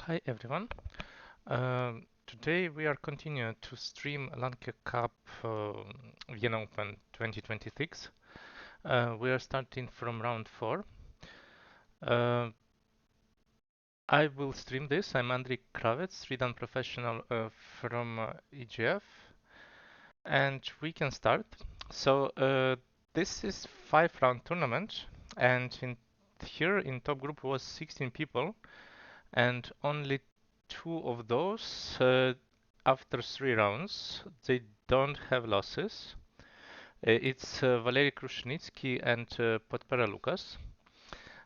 Hi everyone. Today we are continuing to stream Lanke Cup Vienna Open 2026. We are starting from round 4. Uh, I will stream this. I'm Andrii Kravets, redone professional from EGF, and we can start. So this is 5-round tournament, and here in top group was 16 people, and only two of those after 3 rounds they don't have losses. It's Valerii Krushelnytskyi and Podpera Lukas.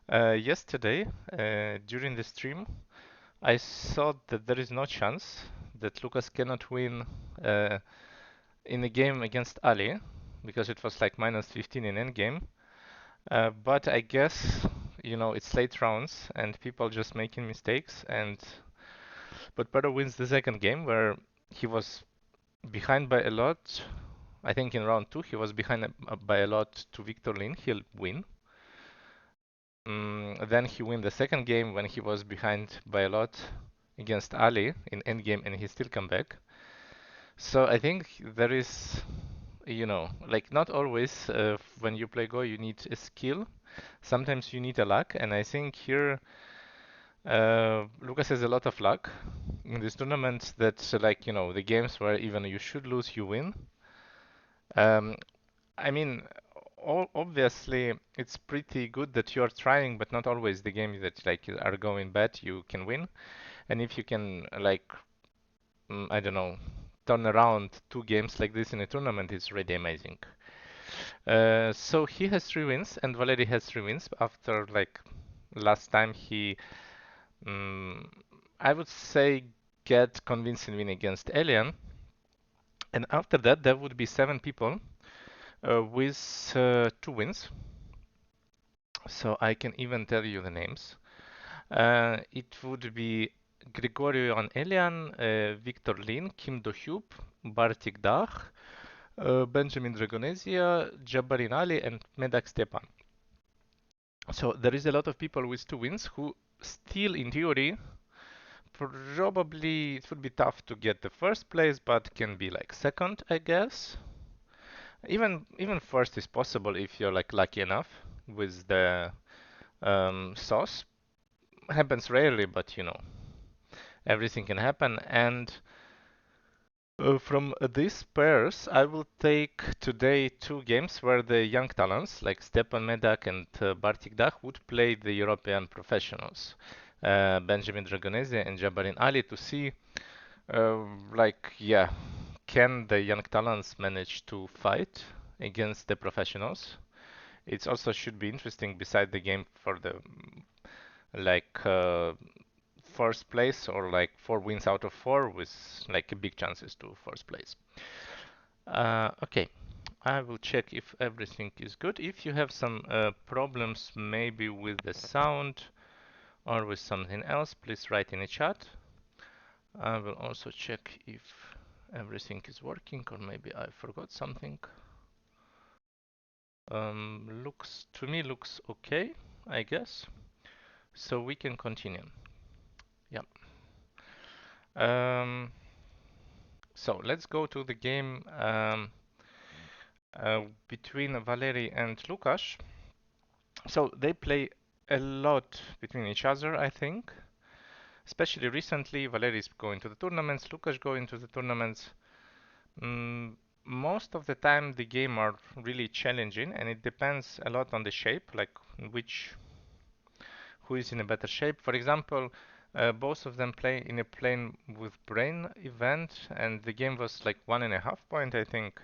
Yesterday during the stream I thought that there is no chance that Lukas cannot win uh, in a game against Ali because it was like minus 15 in endgame. But I guess, you know, it's late rounds and people just making mistakes, and Podpera wins the second game where he was behind by a lot. I think in round 2 he was behind by a lot to Victor Lin. He'll win. Then he win the second game when he was behind by a lot against Ali in endgame, and he still come back. So I think there is, you know, like not always when you play Go you need a skill. Sometimes you need a luck, and I think here Lukas has a lot of luck in this tournament. That like, you know, the games where even you should lose, you win. Um, I mean, obviously, it's pretty good that you're trying, but not always the games that like are going bad you can win. And if you can like, I don't know, turn around 2 games like this in a tournament, it's really amazing. So he has 3 wins, and Valerii has 3 wins after like last time he, um, I would say, get convincing win against Alien. And after that, there would be 7 people with 2 wins. So I can even tell you the names. It would be Grigorian Elian, Victor Lin, Kim Do-hyup, Bartik Dach, Benjamin Dréan-Guénaïzia, Jabarin Ali, and Medak Stjepan. So there is a lot of people with 2 wins who still, in theory, probably it would be tough to get the first place, but can be like second, I guess. Even first is possible if you're like lucky enough with the sauce. Happens rarely, but you know, everything can happen. And from these pairs, I will take today 2 games where the young talents like Stjepan, Medak, and Bartik Dach would play the European professionals, Benjamin Dréan-Guénaïzia and Jabarin Ali, to see, like, yeah, can the young talents manage to fight against the professionals? It also should be interesting beside the game for the like first place, or like 4 wins out of 4 with like big chances to first place. Okay, I will check if everything is good. If you have some problems maybe with the sound or with something else, please write in the chat. I will also check if everything is working, or maybe I forgot something. Looks to me looks okay, I guess. So we can continue. Yeah. So let's go to the game between Valerii and Lukas. So they play a lot between each other, I think. Especially recently, Valerii is going to the tournaments, Lukas going to the tournaments. Mm, Most of the time, the game are really challenging, and it depends a lot on the shape, like who is in a better shape. For example, both of them play in a plane with brain event, and the game was like 1.5 point, I think.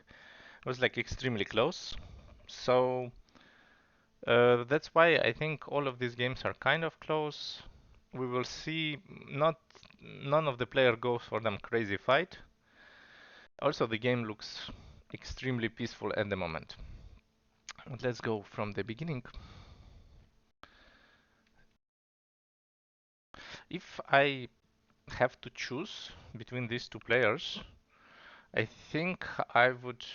It was like extremely close. So that's why I think all of these games are kind of close. We will see. Not none of the player goes for them crazy fight. Also, the game looks extremely peaceful at the moment. Let's go from the beginning. If I have to choose between these 2 players, I think I would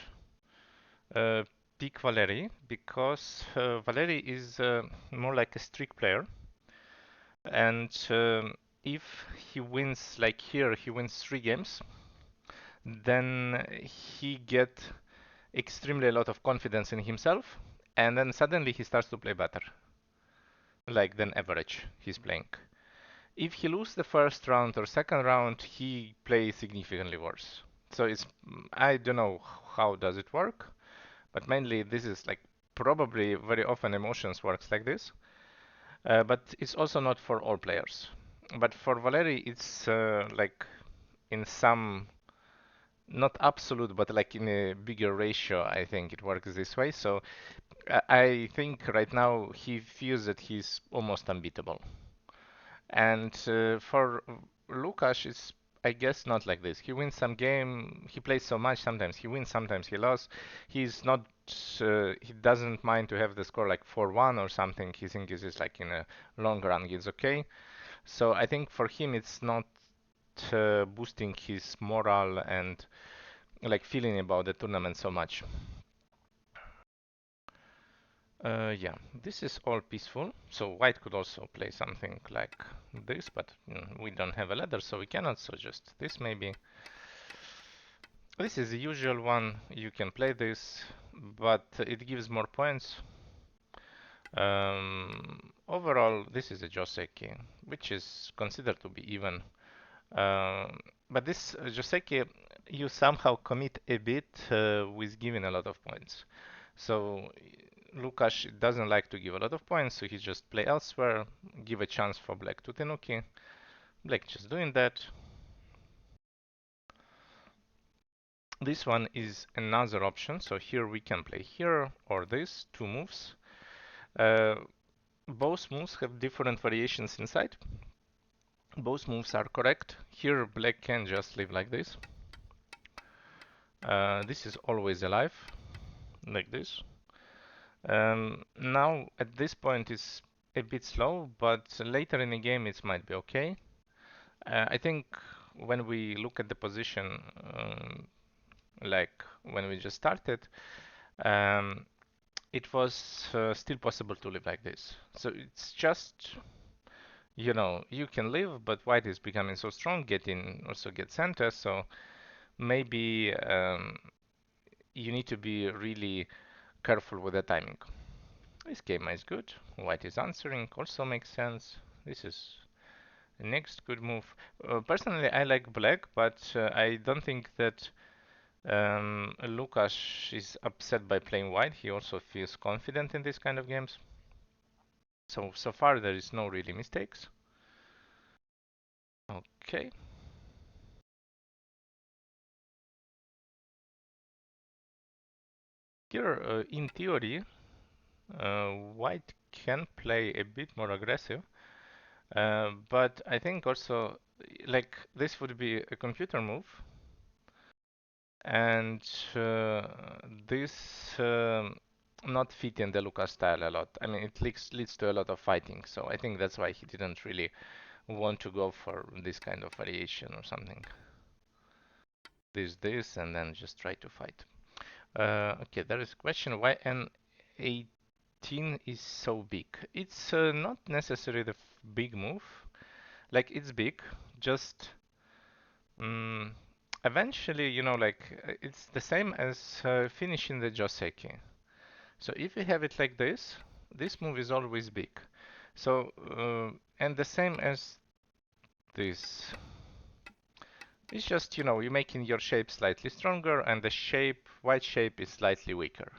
uh, pick Valerii, because Valerii is more like a streak player, and if he wins, like here, he wins 3 games, then he get extremely a lot of confidence in himself, and then suddenly he starts to play better, like than average he's playing. If he loses the first round or second round, he plays significantly worse. So it's I don't know how does it work, but mainly this is like probably very often emotions works like this. But it's also not for all players. But for Valerii, it's like in some not absolute, but like in a bigger ratio, I think it works this way. So I think right now he feels that he's almost unbeatable. And for Lukas, it's I guess not like this. He wins some game. He plays so much. Sometimes he wins. Sometimes he loses. He's not. He doesn't mind to have the score like 4-1 or something. He thinks it's just like in a long run, it's okay. So I think for him, it's not boosting his morale and like feeling about the tournament so much. Yeah, this is all peaceful. So white could also play something like this, but we don't have a ladder, so we cannot. So just this maybe. This is the usual one. You can play this, but it gives more points. Overall, this is a Joseki, which is considered to be even. But this Joseki, you somehow commit a bit with giving a lot of points. So Lukas doesn't like to give a lot of points, so he just play elsewhere, give a chance for black to Tenuki. Black just doing that. This one is another option, so here we can play here or this, 2 moves. Uh, both moves have different variations inside. Both moves are correct. Here black can just live like this. This is always alive, like this. Now at this point it's a bit slow, but later in the game it might be okay. I think when we look at the position, like when we just started, um, it was still possible to live like this. So it's just, you can live, but white is becoming so strong, also get center, so maybe you need to be really careful with the timing. This game is good. White is answering, also makes sense. This is the next good move. Personally, I like black, but I don't think that Lukas is upset by playing white. He also feels confident in this kind of games. So far there is no really mistakes. Okay. Here, in theory, white can play a bit more aggressive, but I think also like this would be a computer move, and this not fit in the Lukas style a lot. I mean, it leads to a lot of fighting, so I think that's why he didn't really want to go for this kind of variation or something. This, and then just try to fight. Okay, there is a question why N18 is so big. It's not necessarily the big move. Like, it's big, just mm, eventually, it's the same as finishing the Joseki. So if we have it like this move is always big. So, and the same as this. It's just, you're making your shape slightly stronger and the white shape is slightly weaker.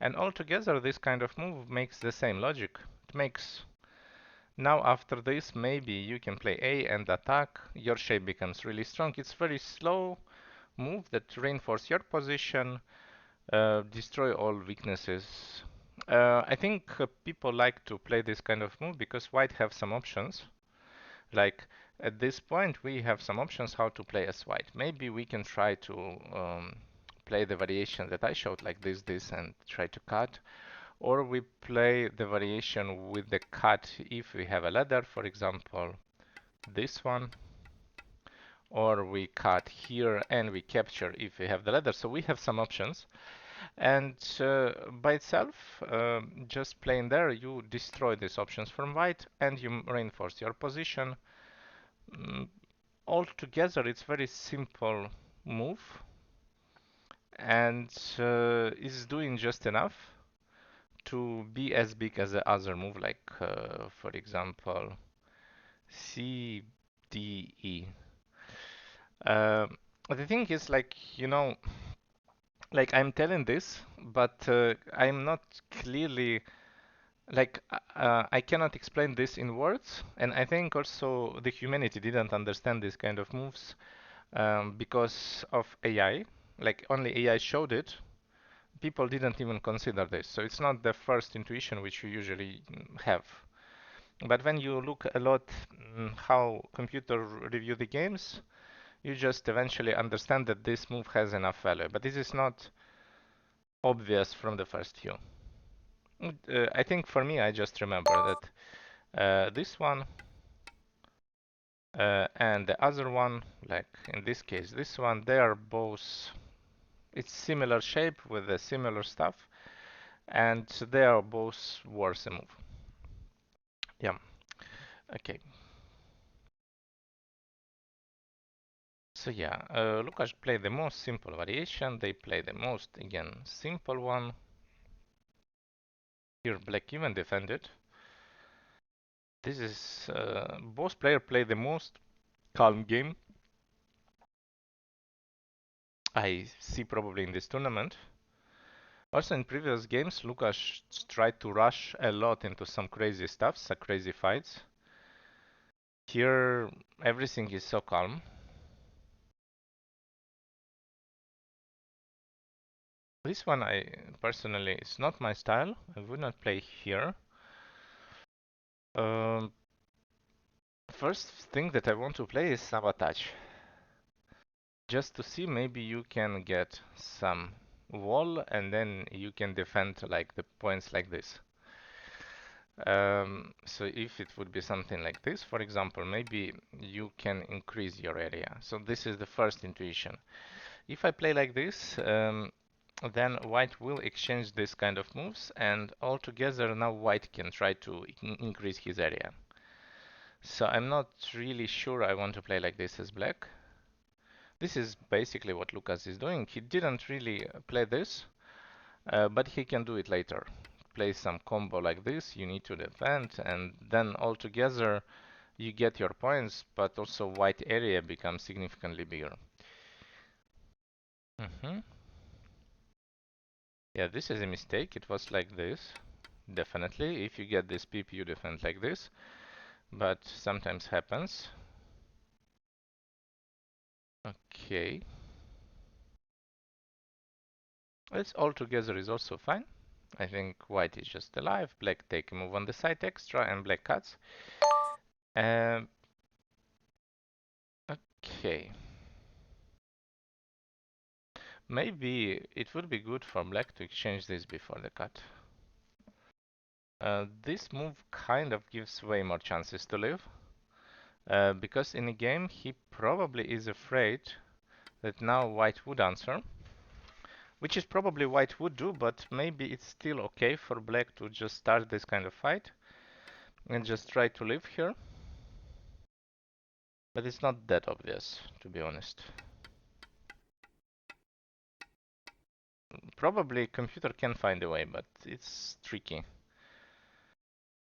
And altogether, this kind of move makes the same logic. It makes, now after this, maybe you can play A and attack, your shape becomes really strong. It's very slow move that reinforce your position, destroy all weaknesses. I think people like to play this kind of move because white have some options. Like at this point, we have some options how to play as white. Maybe we can try to play the variation that I showed, like this, and try to cut. Or we play the variation with the cut if we have a ladder, for example, this one. Or we cut here and we capture if we have the ladder. So we have some options. And by itself, just playing there, you destroy these options from white and you reinforce your position. Mm, Altogether, it's very simple move and is doing just enough to be as big as the other move, like for example, C, D, E. The thing is, like, like I'm telling this, but I'm not clearly like I cannot explain this in words, and I think also the humanity didn't understand this kind of moves because of AI. Like only AI showed it. People didn't even consider this, so it's not the first intuition which you usually have. But when you look a lot how computer review the games, you just eventually understand that this move has enough value. But this is not obvious from the first view. I think for me, I just remember that this one and the other one, like in this case, this one, they are both, it's similar shape with the similar stuff, and they are both worth a move. Yeah, okay. So yeah, Lukas played the most simple variation, they play the most, again, simple one. Here Black even defended. This is, both players play the most calm game I see probably in this tournament. Also in previous games, Lukas tried to rush a lot into some crazy stuff, some crazy fights. Here, everything is so calm. This one, I personally, it's not my style. I would not play here. Um, First thing that I want to play is Sabotage. Just to see maybe you can get some wall and then you can defend like the points like this. So if it would be something like this, for example, maybe you can increase your area. So this is the first intuition. If I play like this, then white will exchange this kind of moves, and altogether now white can try to increase his area. So I'm not really sure I want to play like this as black. This is basically what Lukas is doing. He didn't really play this, but he can do it later. Play some combo like this, you need to defend, and then altogether you get your points, but also white area becomes significantly bigger. Yeah, this is a mistake. It was like this. Definitely, if you get this peep, you defend like this, but sometimes happens. Okay. It's all together is also fine. I think white is just alive, black take a move on the side extra, and black cuts. Um, okay. Maybe it would be good for black to exchange this before the cut. This move kind of gives way more chances to live, because in a game he probably is afraid that now white would answer, which is probably white would do, but maybe it's still okay for black to just start this kind of fight and just try to live here. But it's not that obvious, to be honest. Probably computer can find a way, but it's tricky.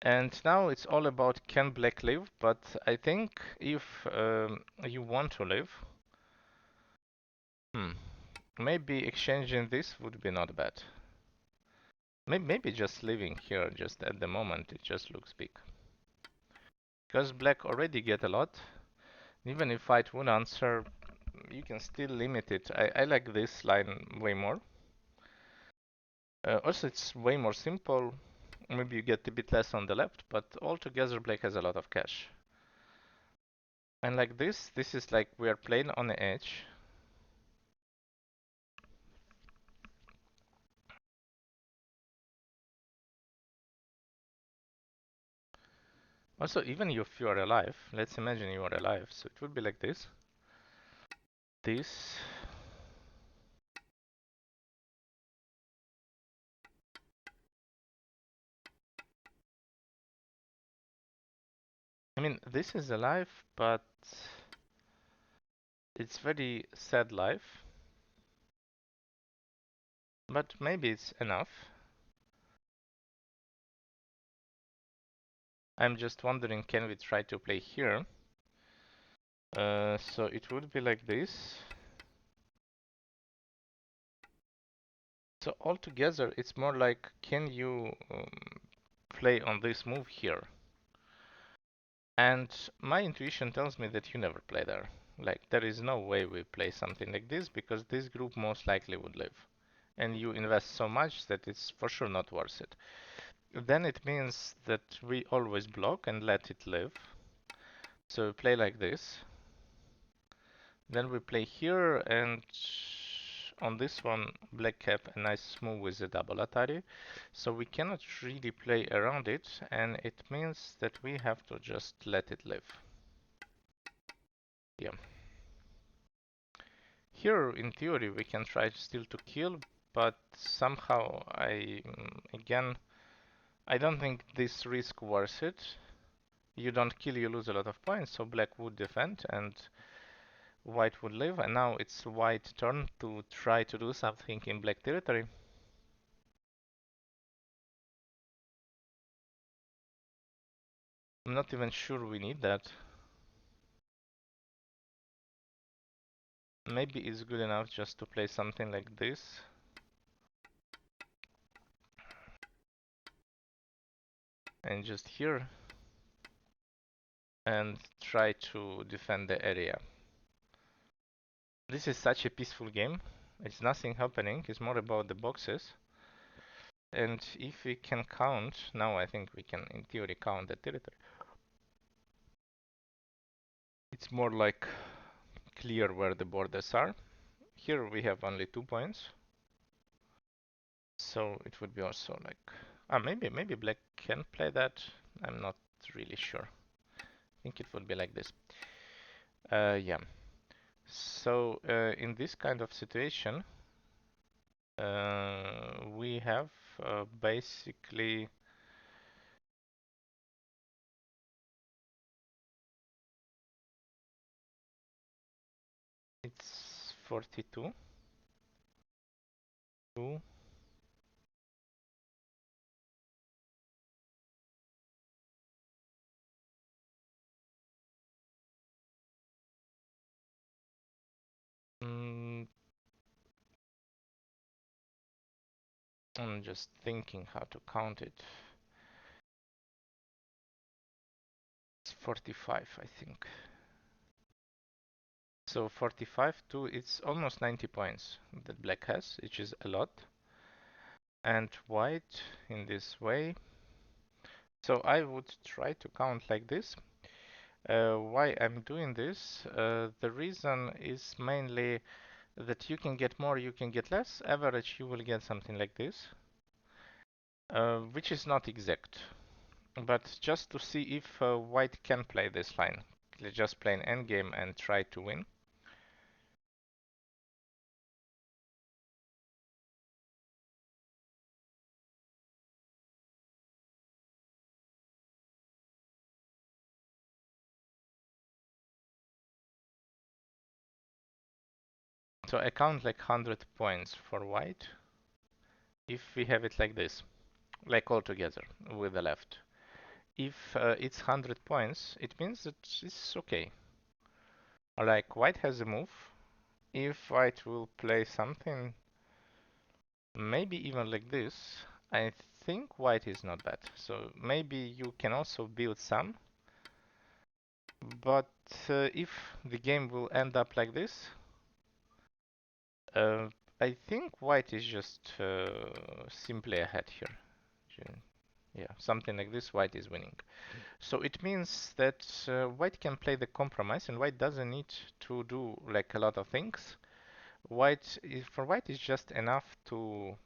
And now it's all about can black live, but I think if you want to live, maybe exchanging this would be not bad. Maybe just living here, just at the moment, it just looks big. Because black already get a lot, even if white would answer, you can still limit it. I like this line way more. Also, it's way more simple. Maybe you get a bit less on the left, but altogether black has a lot of cash. And like this is like we are playing on the edge. Also, even if you are alive, let's imagine you are alive, so it would be like this. This. I mean, this is a life, but it's very sad life. But maybe it's enough. I'm just wondering, can we try to play here? So it would be like this. So altogether, it's more like, can you play on this move here? And my intuition tells me that you never play there. Like, there is no way we play something like this because this group most likely would live. And you invest so much that it's for sure not worth it. Then it means that we always block and let it live. So we play like this. Then we play here, and on this one, black cap a nice move with a double Atari. So we cannot really play around it, and it means that we have to just let it live. Yeah. Here, in theory, we can try still to kill, but somehow again, I don't think this risk worth it. You don't kill, you lose a lot of points, so black would defend and white would live, and now it's white turn to try to do something in black territory. I'm not even sure we need that. Maybe it's good enough just to play something like this. And just here. And try to defend the area. This is such a peaceful game. It's nothing happening, it's more about the boxes. And if we can count, now I think we can in theory count the territory. It's more like clear where the borders are. Here we have only 2 points. So it would be also like, maybe black can play that. I'm not really sure. I think it would be like this. Yeah. So in this kind of situation, we have basically it's 42. 2. Mm, I'm just thinking how to count it. It's 45, I think. So 45 to it's almost 90 points that black has, which is a lot. And white in this way. So I would try to count like this. Why I'm doing this? The reason is mainly that you can get more, you can get less. Average, you will get something like this, which is not exact. But just to see if white can play this line. Let's just play an endgame and try to win. So I count like 100 points for white. If we have it like this, like all together with the left. If it's 100 points, it means that it's okay. Like white has a move. If white will play something, maybe even like this, I think white is not bad. So maybe you can also build some. But if the game will end up like this, I think white is just simply ahead here. Yeah, something like this, white is winning. So it means that white can play the compromise, and white doesn't need to do like a lot of things. For white is just enough to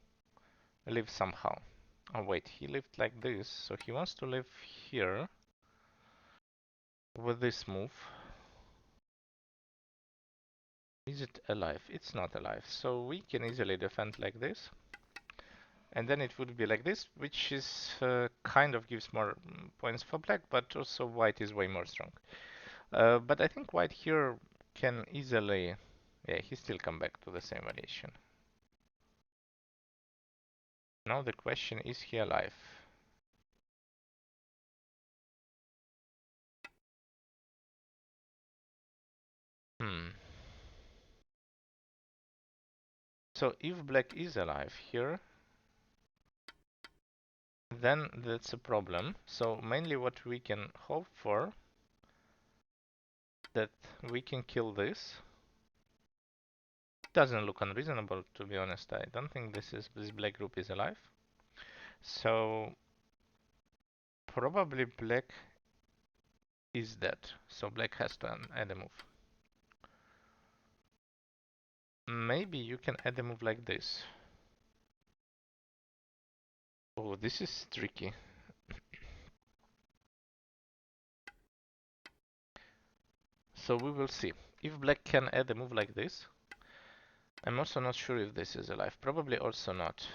live somehow. Oh wait, he lived like this, so he wants to live here with this move. Is it alive? It's not alive, so we can easily defend like this. And then it would be like this, which is kind of gives more points for black, but also white is way more strong. But I think white here can easily, yeah, he still come back to the same variation. Now the question, is he alive? Hmm. So if black is alive here, then that's a problem. So mainly what we can hope for, that we can kill this. Doesn't look unreasonable, to be honest. I don't think this black group is alive. So probably black is dead. So black has to add a move. Maybe you can add a move like this. Oh, this is tricky. So we will see. If black can add a move like this, I'm also not sure if this is alive. Probably also not.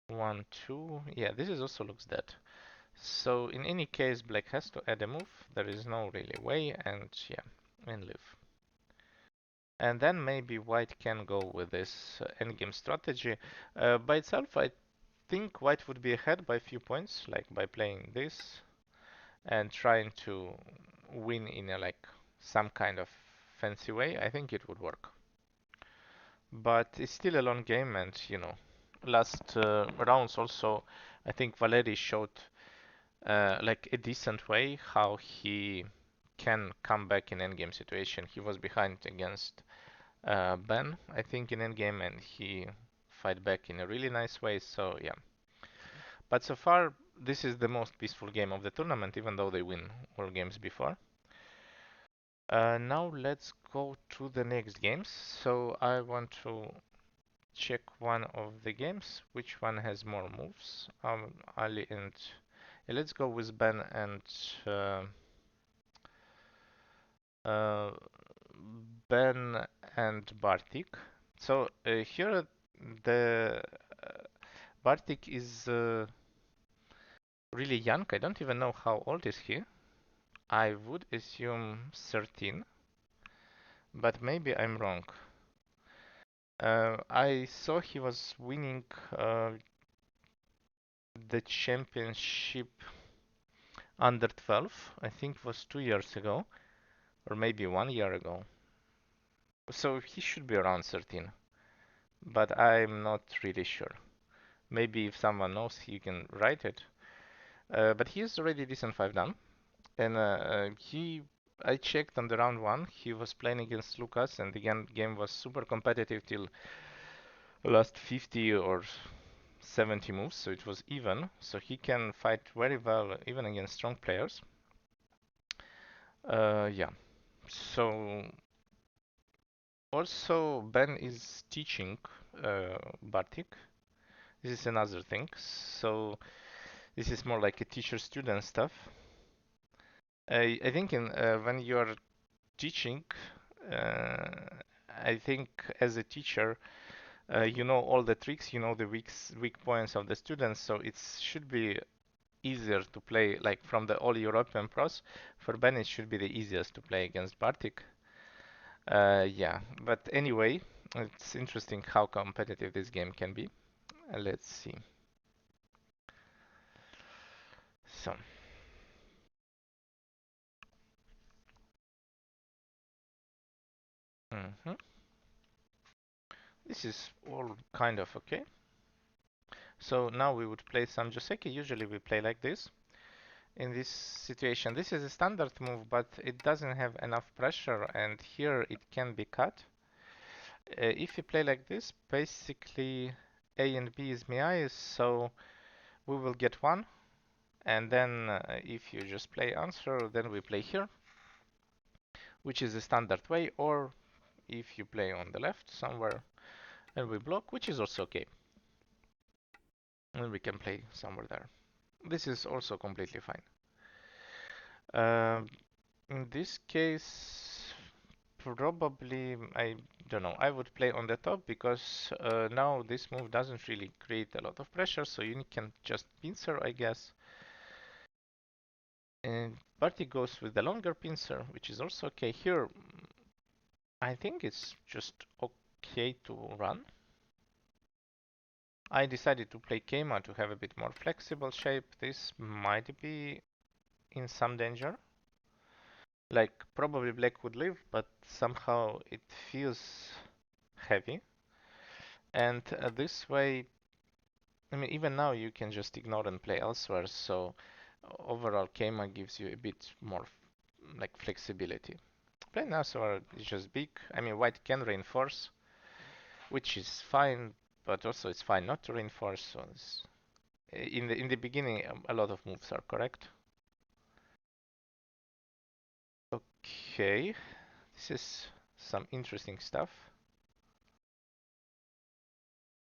1, 2. Yeah, this is also looks dead. So in any case, black has to add a move. There is no really way, and yeah, and live. And then maybe white can go with this endgame strategy. By itself, I think white would be ahead by a few points, like by playing this and trying to win in a like some kind of fancy way. I think it would work. But it's still a long game, and you know, last rounds also, I think Valerii showed like a decent way how he can come back in endgame situation. He was behind against Ben, I think, in endgame, and he fight back in a really nice way. So yeah. But so far, this is the most peaceful game of the tournament, even though they win all games before. Now let's go to the next games. So I want to check one of the games. Which one has more moves? Ali and let's go with Ben and uh, uh, Ben and Bartik. So here the Bartik is really young. I don't even know how old is he. I would assume 13, but maybe I'm wrong. I saw he was winning the championship under 12. I think it was 2 years ago, or maybe 1 year ago. So he should be around 13, but I'm not really sure. Maybe if someone knows, he can write it. But he is already decent 5 down, and I checked on the round 1. He was playing against Lukas, and the game was super competitive till last 50 or 70 moves, so it was even. So he can fight very well even against strong players. Yeah. So also Ben is teaching Bartik. This is another thing. So this is more like a teacher-student stuff. I think when you're teaching, uh, I think as a teacher, you know all the tricks, you know the weak points of the students, so it should be easier to play like from the all European pros. For Ben, it should be the easiest to play against Bartik. Yeah, but anyway, it's interesting how competitive this game can be. Let's see. So, mhm. This is all kind of okay. So now we would play some Joseki. Usually we play like this. In this situation, this is a standard move, but it doesn't have enough pressure, and here it can be cut. If you play like this, basically A and B is Miai, so we will get one, and then if you just play answer, then we play here, which is the standard way, or if you play on the left somewhere and we block, which is also okay. And we can play somewhere there. This is also completely fine. In this case, probably, I don't know, I would play on the top because now this move doesn't really create a lot of pressure, so you can just pincer, I guess. And Bartik goes with the longer pincer, which is also okay. Here, I think it's just okay to run. I decided to play Keima to have a bit more flexible shape. This might be in some danger. Like, probably black would live, but somehow it feels heavy. And this way, I mean, even now you can just ignore and play elsewhere. So overall, Keima gives you a bit more like flexibility. Playing elsewhere is just big. I mean, white can reinforce, which is fine, but also it's fine not to reinforce. So in the beginning, a lot of moves are correct. Okay, this is some interesting stuff.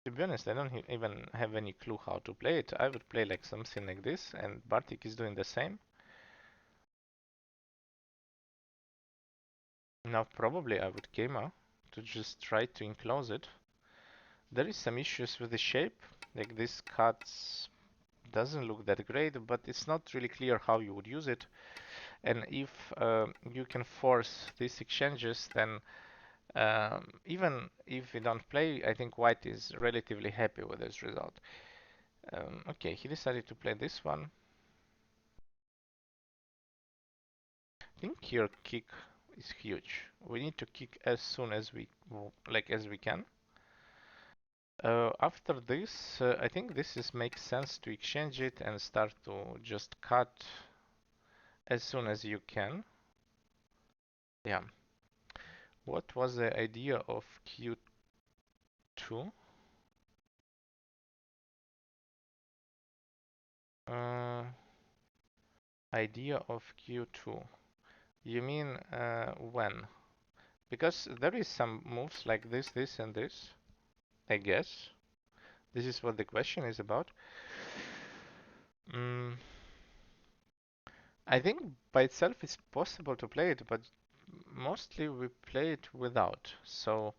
To be honest, I don't even have any clue how to play it. I would play like something like this, and Bartik is doing the same. Now probably I would Keima to just try to enclose it. There is some issues with the shape, like this cut doesn't look that great, but it's not really clear how you would use it. And if you can force these exchanges, then even if we don't play, I think white is relatively happy with this result. Okay, he decided to play this one. I think your kick is huge. We need to kick as soon as we can. After this, I think makes sense to exchange it and start to just cut as soon as you can. Yeah. What was the idea of Q2? Idea of Q2. You mean when? Because there is some moves like this, and this, I guess. This is what the question is about. Mm, I think by itself it's possible to play it, but mostly we play it without. So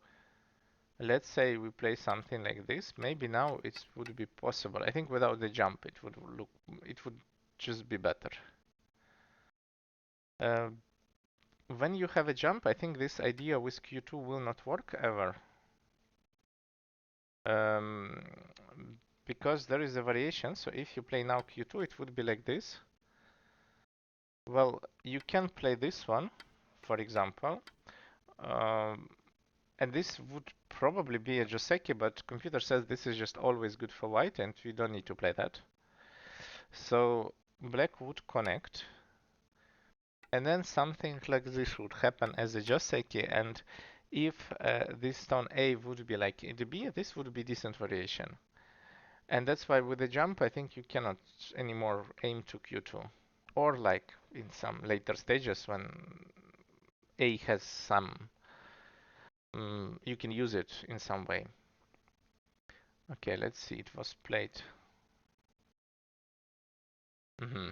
let's say we play something like this. Maybe now it would be possible. I think without the jump it would just be better. Uh, when you have a jump, I think this idea with Q2 will not work ever. Um, because there is a variation. So if you play now Q2, it would be like this. Well, you can play this one, for example, um, and this would probably be a Joseki, but computer says this is just always good for white, and we don't need to play that. So black would connect, and then something like this would happen as a Joseki, and if this stone A would be like the B, this would be decent variation. And that's why with the jump, I think you cannot anymore aim to Q2. Or like in some later stages when A has some, you can use it in some way. Okay, let's see, it was played. Mm-hmm.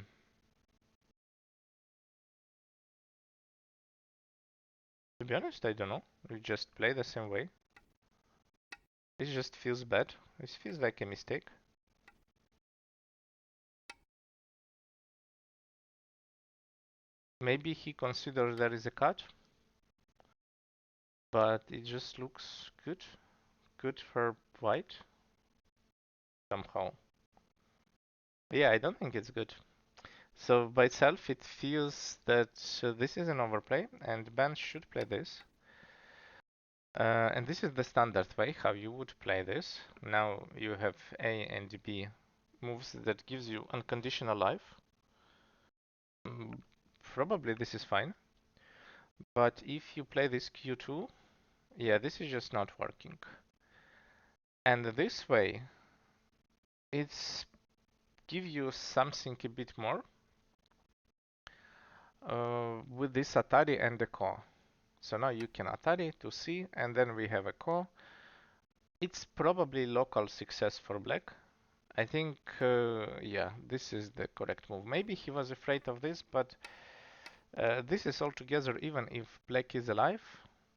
To be honest, I don't know. We just play the same way. This just feels bad. This feels like a mistake. Maybe he considers there is a cut, but it just looks good. Good for white. Somehow. Yeah, I don't think it's good. So by itself, it feels that this is an overplay, and Ben should play this. And this is the standard way how you would play this. Now you have A and B moves that gives you unconditional life. Probably this is fine. But if you play this Q2, yeah, this is just not working. And this way, it's give you something a bit more with this Atari and the core. So now you can Atari to C, and then we have a core. It's probably local success for black. I think, yeah, this is the correct move. Maybe he was afraid of this, but this is altogether, even if black is alive,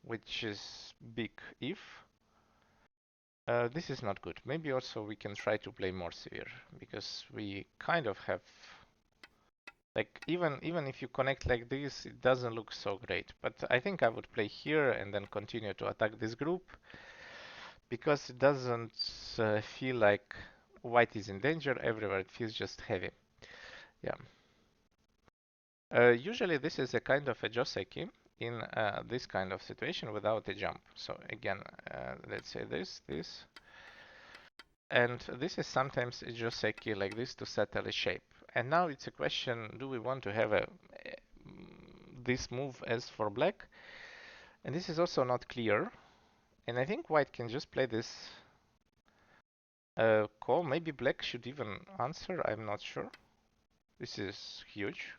which is big if. This is not good. Maybe also we can try to play more severe, because we kind of have, like, even if you connect like this, it doesn't look so great. But I think I would play here and then continue to attack this group, because it doesn't feel like white is in danger everywhere. It feels just heavy. Yeah. Usually this is a kind of a joseki in this kind of situation without a jump. So again, let's say this, and this is sometimes a joseki like this to settle a shape. And now it's a question: do we want to have this move as for black? And this is also not clear. And I think white can just play this call. Maybe black should even answer. I'm not sure. This is huge.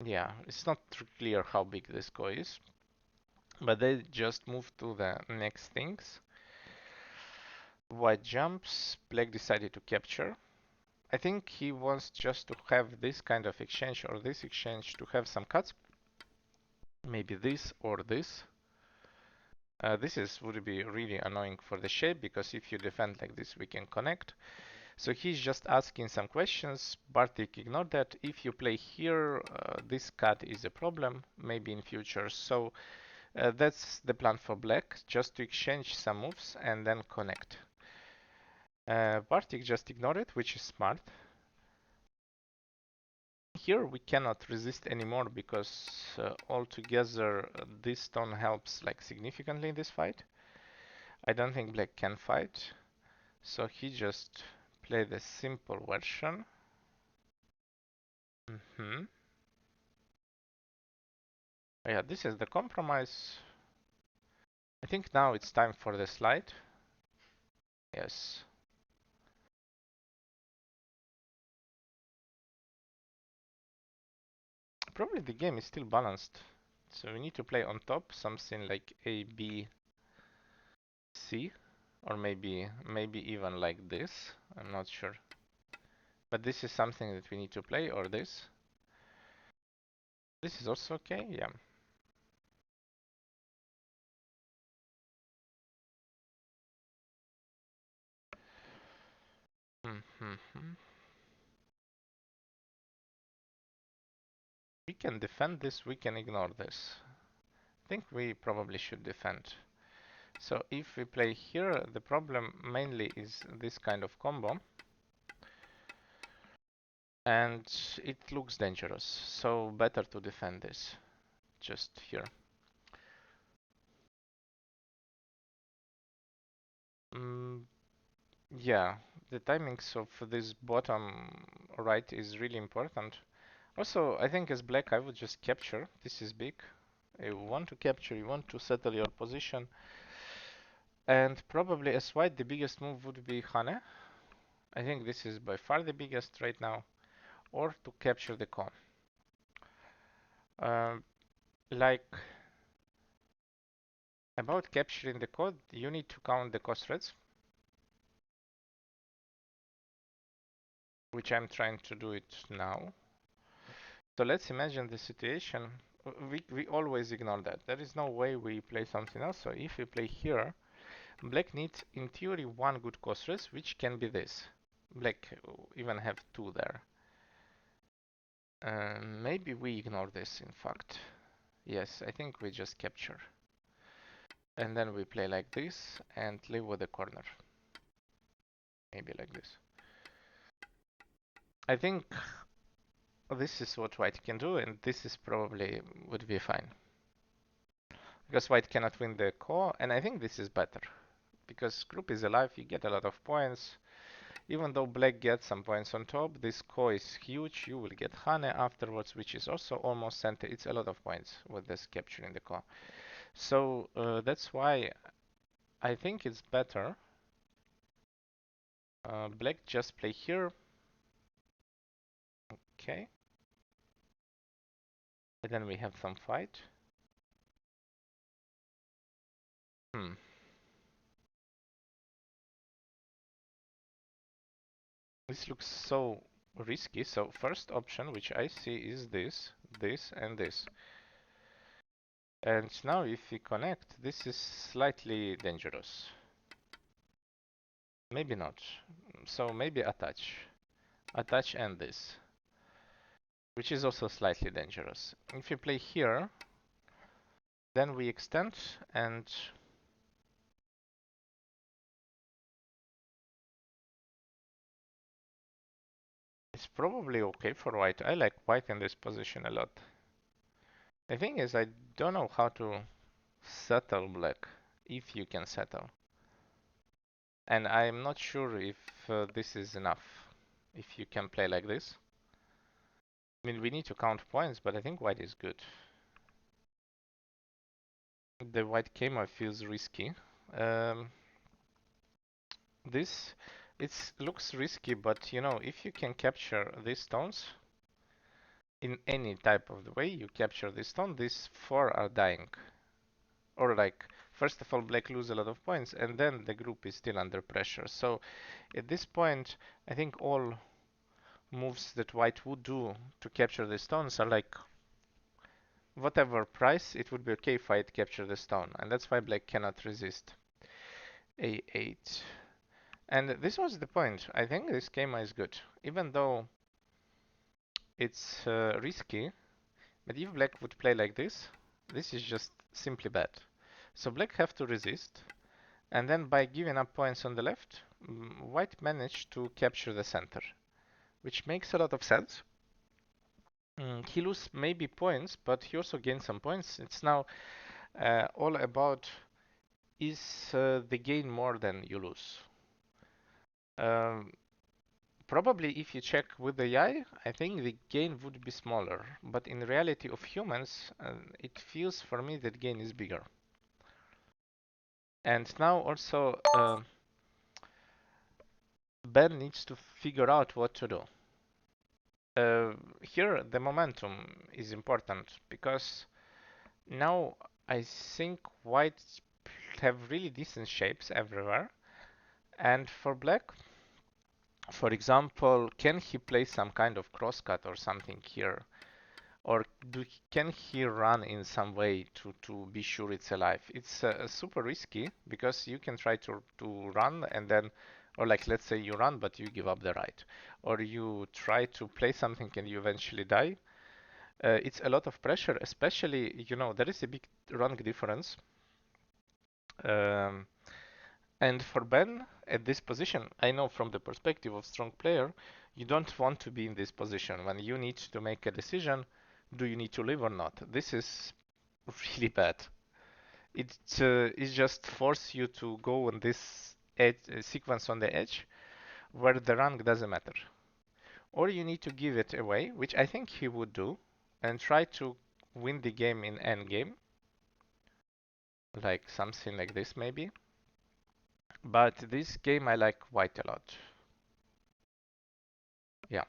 Yeah, it's not clear how big this call is. But they just move to the next things. White jumps, black decided to capture. I think he wants just to have this kind of exchange or this exchange to have some cuts. Maybe this or this. This would be really annoying for the shape, because if you defend like this we can connect. So he's just asking some questions. Bartik ignored that. If you play here, this cut is a problem, maybe in future. So that's the plan for black, just to exchange some moves and then connect. Bartik just ignored it, which is smart. Here we cannot resist anymore, because altogether this stone helps like significantly in this fight. I don't think black can fight, so he just played a simple version. Yeah, this is the compromise. I think now it's time for the slide. Yes. Probably the game is still balanced. So we need to play on top something like A, B, C, or maybe even like this. I'm not sure. But this is something that we need to play, or this. This is also okay, yeah. We can defend this, we can ignore this. I think we probably should defend. So if we play here, the problem mainly is this kind of combo. And it looks dangerous, so better to defend this, just here. Yeah, the timings of this bottom right is really important. Also, I think as black, I would just capture. This is big. You want to capture, you want to settle your position. And probably as white, the biggest move would be Hane. I think this is by far the biggest right now. Or to capture the con. Like, about capturing the code, you need to count the cost threads, which I'm trying to do it now. So let's imagine the situation. We always ignore that. There is no way we play something else. So if we play here, black needs in theory one good cost thread, which can be this. Black even have two there. Maybe we ignore this in fact. Yes, I think we just capture. And then we play like this and live with the corner. Maybe like this. I think this is what white can do, and this is probably would be fine. Because white cannot win the core, and I think this is better. Because group is alive, you get a lot of points. Even though black gets some points on top, this core is huge. You will get Hane afterwards, which is also almost center. It's a lot of points with this capturing the core. So that's why I think it's better. Black just play here. Okay. And then we have some fight. This looks so risky. So first option, which I see, is this, and this. And now if we connect, this is slightly dangerous. Maybe not. So maybe attach. Attach and this, which is also slightly dangerous. If you play here, then we extend and it's probably okay for white. I like white in this position a lot. The thing is, I don't know how to settle black, if you can settle. And I'm not sure if this is enough, if you can play like this. I mean, we need to count points, but I think white is good. The white Kema feels risky. Um, this, it looks risky, but you know, if you can capture these stones, in any type of the way you capture this stone, these four are dying. Or like, first of all, black lose a lot of points, and then the group is still under pressure. So at this point, I think all moves that white would do to capture the stones are like, whatever price, it would be okay if I'd capture the stone, and that's why black cannot resist. A8. And this was the point. I think this game is good, even though it's risky. But if black would play like this is just simply bad. So black have to resist, and then by giving up points on the left, white managed to capture the center, which makes a lot of sense. He lose maybe points, but he also gains some points. It's now all about, is the gain more than you lose? Um, Probably if you check with the AI, I think the gain would be smaller, but in reality of humans, it feels for me that gain is bigger. And now also Ben needs to figure out what to do. Here the momentum is important because now I think white have really decent shapes everywhere, and for black, for example, can he play some kind of crosscut or something here? Or can he run in some way to be sure it's alive? It's super risky because you can try to run and then, or like let's say you run but you give up the ride, or you try to play something and you eventually die. It's a lot of pressure, especially, you know, there is a big rank difference. Um, and for Ben at this position, I know from the perspective of strong player, you don't want to be in this position when you need to make a decision. Do you need to live or not? This is really bad. It just force you to go on this sequence on the edge where the rank doesn't matter. Or you need to give it away, which I think he would do, and try to win the game in endgame, like something like this maybe. But this game I like white a lot. Yeah.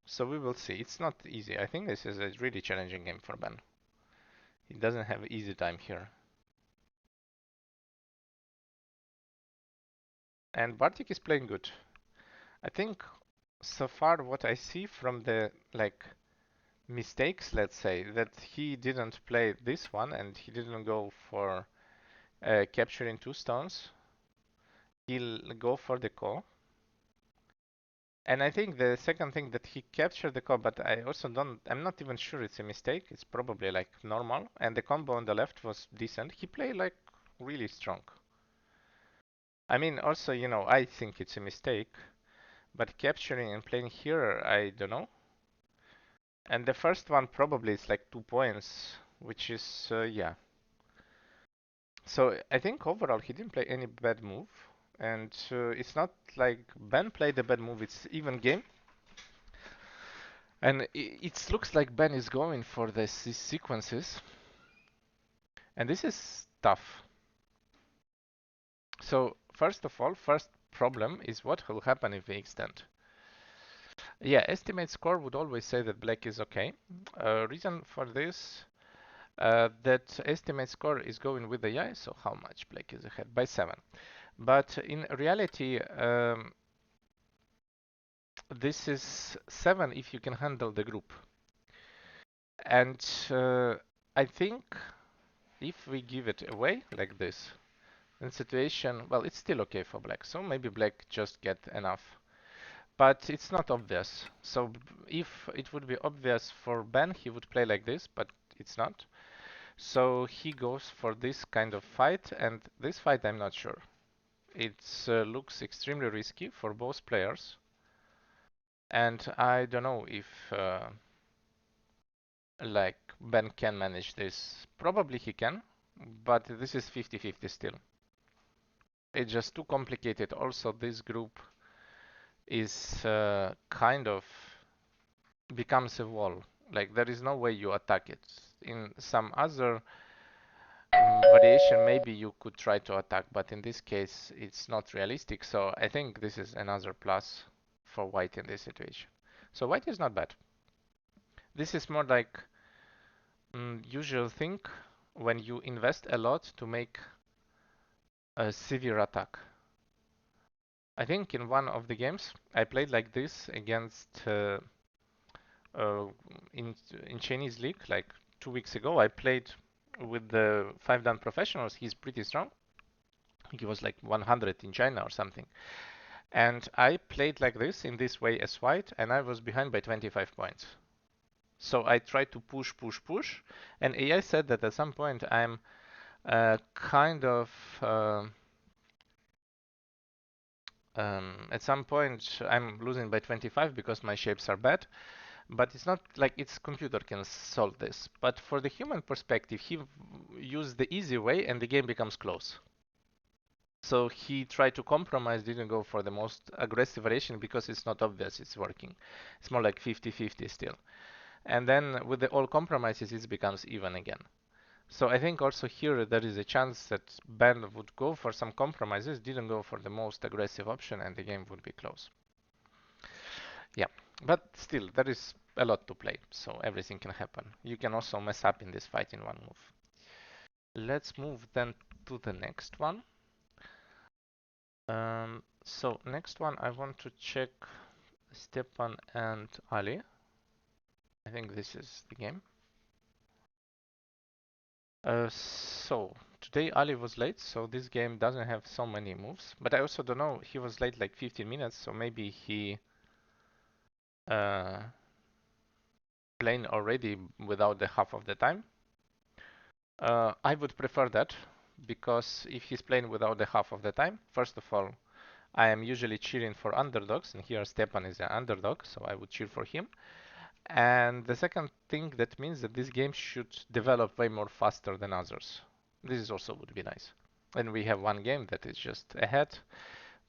So we will see. It's not easy. I think this is a really challenging game for Ben. He doesn't have an easy time here. And Bartik is playing good. I think so far what I see from the like mistakes, let's say, that he didn't play this one and he didn't go for capturing two stones. He'll go for the call. And I think the second thing that he captured the call, but I also don't, I'm not even sure it's a mistake. It's probably like normal. And the combo on the left was decent. He played like really strong. I mean, also, you know, I think it's a mistake, but capturing and playing here, I don't know. And the first one probably is like 2 points, which is, yeah. So I think overall he didn't play any bad move. And it's not like Ben played a bad move, it's even game. And it looks like Ben is going for these sequences. And this is tough. So first of all, first problem is what will happen if we extend. Yeah, estimate score would always say that black is okay. Reason for this, that estimate score is going with the AI, so how much black is ahead? By 7. But in reality, this is 7 if you can handle the group. And I think if we give it away like this, then situation, well, it's still okay for black. So maybe black just get enough. But it's not obvious. So if it would be obvious for Ben, he would play like this, but it's not. So he goes for this kind of fight, and this fight I'm not sure. It looks extremely risky for both players, and I don't know if like Ben can manage this. Probably he can, but this is 50-50 still. It's just too complicated. Also, this group is kind of becomes a wall. Like there is no way you attack it. In some other variation, maybe you could try to attack, but in this case, it's not realistic. So I think this is another plus for white in this situation. So white is not bad. This is more like usual thing when you invest a lot to make a severe attack. I think in one of the games I played like this against uh, in Chinese league like 2 weeks ago. I played with the 5 dan professionals. He's pretty strong. He was like 100 in China or something. And I played like this in this way as white, and I was behind by 25 points. So I tried to push, push, push, and AI said that at some point I'm kind of at some point I'm losing by 25 because my shapes are bad, but it's not like its computer can solve this. But for the human perspective, he used the easy way and the game becomes close. So he tried to compromise, didn't go for the most aggressive variation because it's not obvious it's working. It's more like 50-50 still. And then with the all compromises, it becomes even again. So I think also here there is a chance that Ben would go for some compromises, didn't go for the most aggressive option, and the game would be close. Yeah, but still, there is a lot to play, so everything can happen. You can also mess up in this fight in one move. Let's move then to the next one. So next one, I want to check Stjepan and Ali. I think this is the game. So today Ali was late, so this game doesn't have so many moves. But I also don't know, he was late like 15 minutes, so maybe he uh, playing already without the half of the time. I would prefer that because if he's playing without the half of the time, first of all, I am usually cheering for underdogs, and here Stjepan is an underdog, so I would cheer for him. And the second thing that means that this game should develop way more faster than others. This is also would be nice. And we have one game that is just ahead,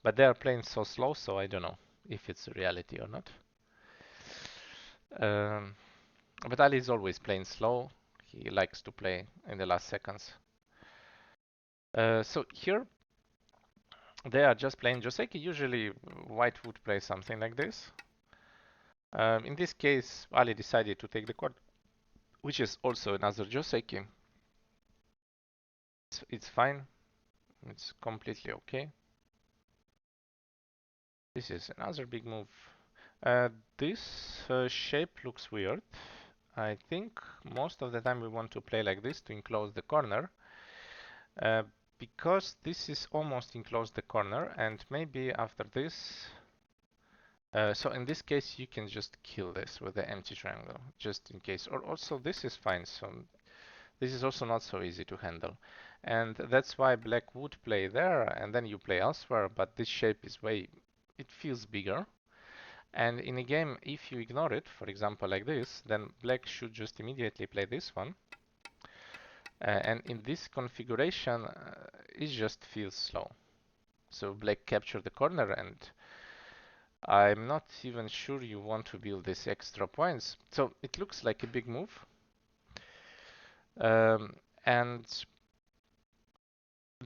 but they are playing so slow, so I don't know if it's a reality or not. Um, but Ali is always playing slow. He likes to play in the last seconds. So here they are just playing Joseki. Usually white would play something like this. In this case, Ali decided to take the quad, which is also another Joseki. It's fine. It's completely okay. This is another big move. This shape looks weird. I think most of the time we want to play like this to enclose the corner. Because this is almost enclosed the corner, and maybe after this so in this case you can just kill this with the empty triangle just in case, or also this is fine, so this is also not so easy to handle, and that's why black would play there and then you play elsewhere, but this shape is way, it feels bigger, and in a game if you ignore it, for example like this, then black should just immediately play this one, and in this configuration it just feels slow. So black captured the corner, and I'm not even sure you want to build these extra points. So it looks like a big move. And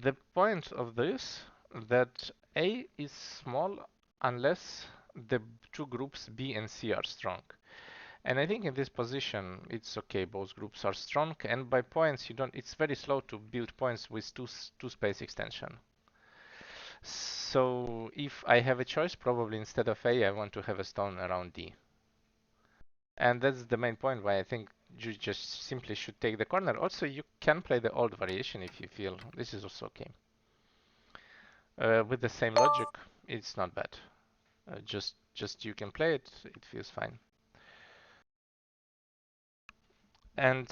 the point of this, that A is small unless the two groups B and C are strong. And I think in this position, it's okay. Both groups are strong, and by points, you don't. It's very slow to build points with two space extension. So if I have a choice, probably instead of A, I want to have a stone around D. And that's the main point why I think you just simply should take the corner. Also, you can play the old variation if you feel this is also okay. With the same logic, it's not bad. Just you can play it, it feels fine. And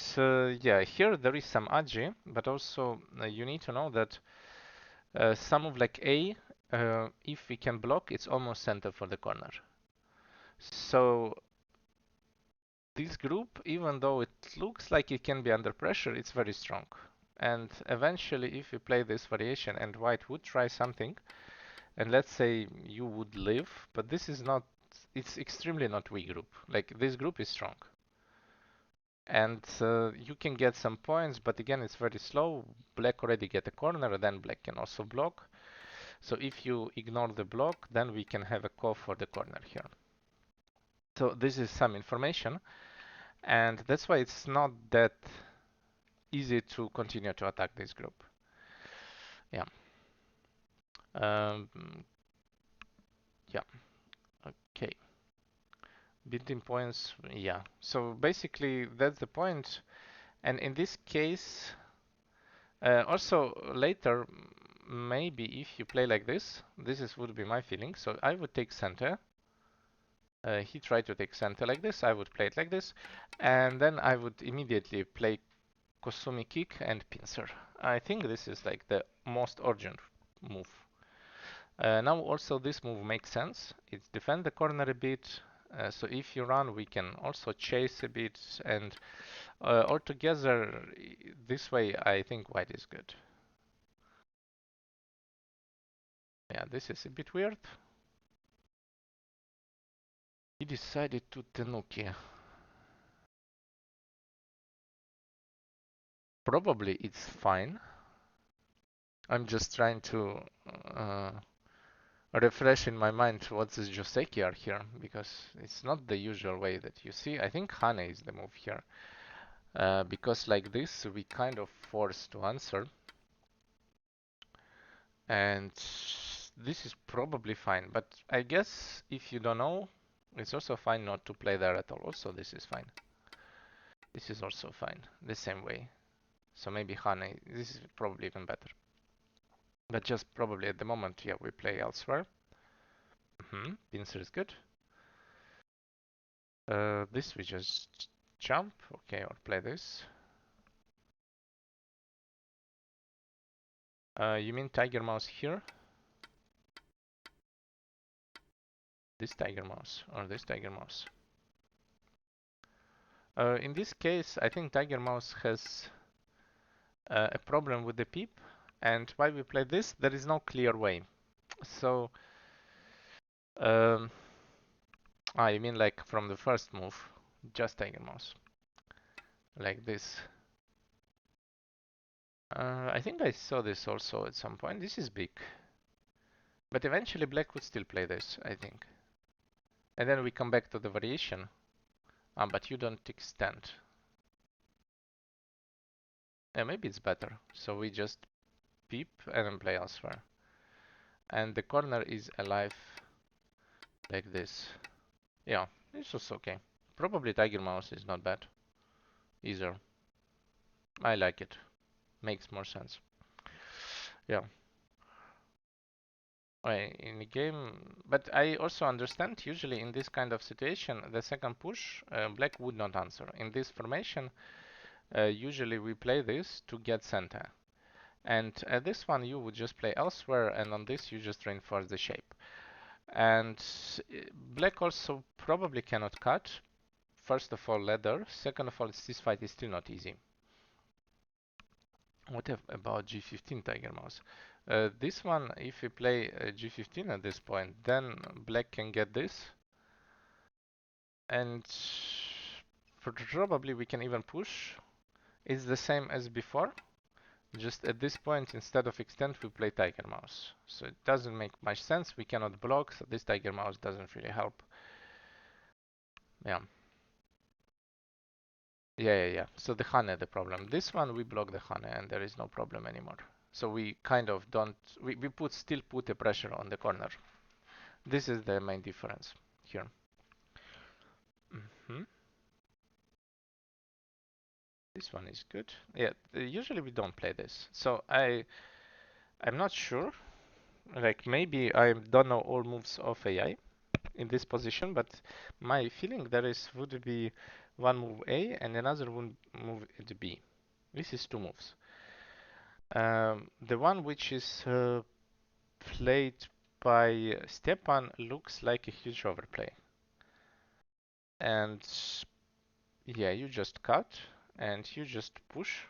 yeah, here there is some agi, but also you need to know that some of like A, if we can block, it's almost center for the corner. So this group, even though it looks like it can be under pressure, it's very strong. And eventually, if you play this variation and white would try something, and let's say you would live, but this is not, it's extremely not weak group. Like this group is strong. And you can get some points, but again, it's very slow. Black already get a corner, then black can also block. So if you ignore the block, then we can have a call for the corner here. So this is some information, and that's why it's not that easy to continue to attack this group. Yeah. Um, yeah. Okay. Building points. Yeah. So basically, that's the point. And in this case, also later, maybe if you play like this, would be my feeling. So I would take center. He tried to take center like this. I would play it like this, and then I would immediately play Kosumi kick and pincer. I think this is like the most urgent move. Now also this move makes sense. It's defend the corner a bit. So if you run, we can also chase a bit, and altogether this way I think white is good. Yeah, this is a bit weird. He decided to tenuki. Probably it's fine. I'm just trying to uh, refresh in my mind what is Joseki are here, because it's not the usual way that you see. I think Hane is the move here. Because like this, we kind of forced to answer. And this is probably fine. But I guess if you don't know, it's also fine not to play there at all. Also, this is fine. This is also fine, the same way. So maybe Hane, this is probably even better. But just probably at the moment, yeah, we play elsewhere. Pincer is good. This we just jump, okay, or play this. You mean tiger mouse here? This tiger mouse or this tiger mouse? In this case, I think tiger mouse has a problem with the peep, and why we play this, there is no clear way. So, um, you mean like from the first move, just tiger mouse, like this. I think I saw this also at some point. This is big. But eventually black would still play this, I think. And then we come back to the variation. But you don't extend. Maybe it's better. So we just peep and then play elsewhere. And the corner is alive like this. Yeah, this was okay. Probably tiger mouse is not bad either. I like it. Makes more sense. Yeah. In the game, but I also understand usually in this kind of situation, the second push, black would not answer. In this formation, usually we play this to get center. And at this one, you would just play elsewhere, and on this, you just reinforce the shape. And black also probably cannot cut. First of all, ladder. Second of all, this fight is still not easy. What about G15 Tiger Mouse? This one, if we play G15 at this point, then black can get this. And probably we can even push. It's the same as before. Just at this point, instead of extend, we play tiger mouse. So it doesn't make much sense. We cannot block, so this tiger mouse doesn't really help. Yeah. Yeah. So the Hane, the problem. This one, we block the Hane, and there is no problem anymore. So we kind of don't, we still put a pressure on the corner. This is the main difference here. This one is good. Yeah, usually we don't play this. So I'm not sure. Like maybe I don't know all moves of AI in this position, but my feeling there is would be one move A and another one move at B. This is two moves. The one which is played by Stjepan looks like a huge overplay. And yeah, you just cut and you just push.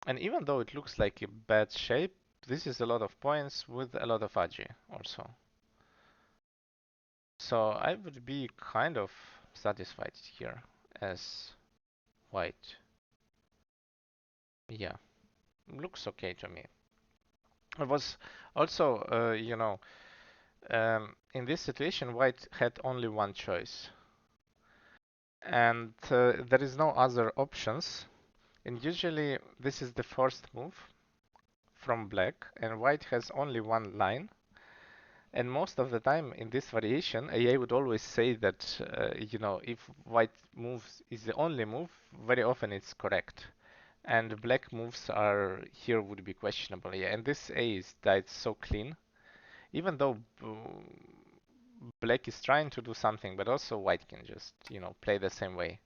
And even though it looks like a bad shape, this is a lot of points with a lot of agi also. So I would be kind of satisfied here as white. Yeah, looks okay to me. It was also, in this situation, white had only one choice. And there is no other options. And usually this is the first move from black, and white has only one line. And most of the time in this variation, AI would always say that, if white moves is the only move, very often it's correct. And black moves are here would be questionable. Yeah, and this A is died so clean. Even though black is trying to do something, but also white can just, play the same way.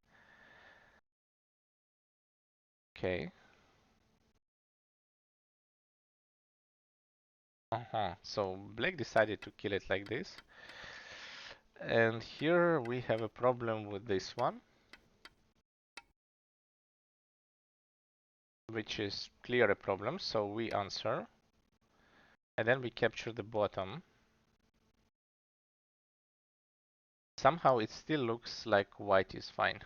Okay. So black decided to kill it like this. And here we have a problem with this one, which is clear a problem, so we answer. And then we capture the bottom. Somehow it still looks like white is fine.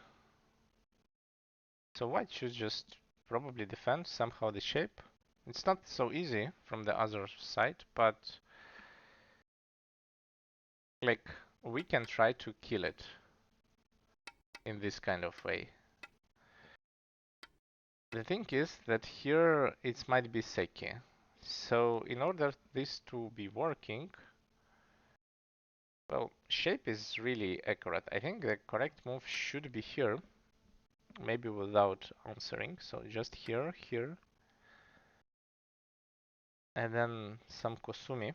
So white should just probably defend somehow the shape. It's not so easy from the other side, but like we can try to kill it in this kind of way. The thing is that here it might be Seki. So in order this to be working, well, shape is really accurate. I think the correct move should be here, maybe without answering. So just here, here, and then some Kosumi.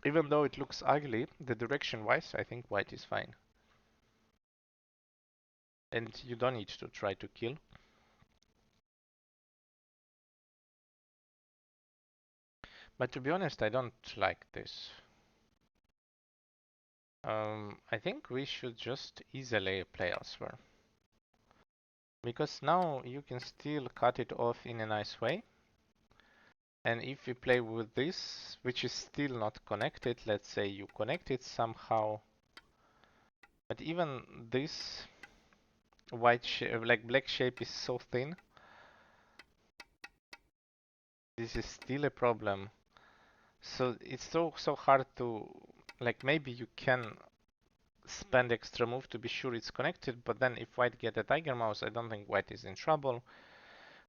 Even though it looks ugly, the direction-wise, I think white is fine. And you don't need to try to kill. But to be honest, I don't like this. I think we should just easily play elsewhere. Because now you can still cut it off in a nice way. And if we play with this, which is still not connected, let's say you connect it somehow. But even this white shape, like black shape is so thin. This is still a problem. So it's so hard to, like maybe you can spend extra move to be sure it's connected, but then if white get a tiger mouse, I don't think white is in trouble.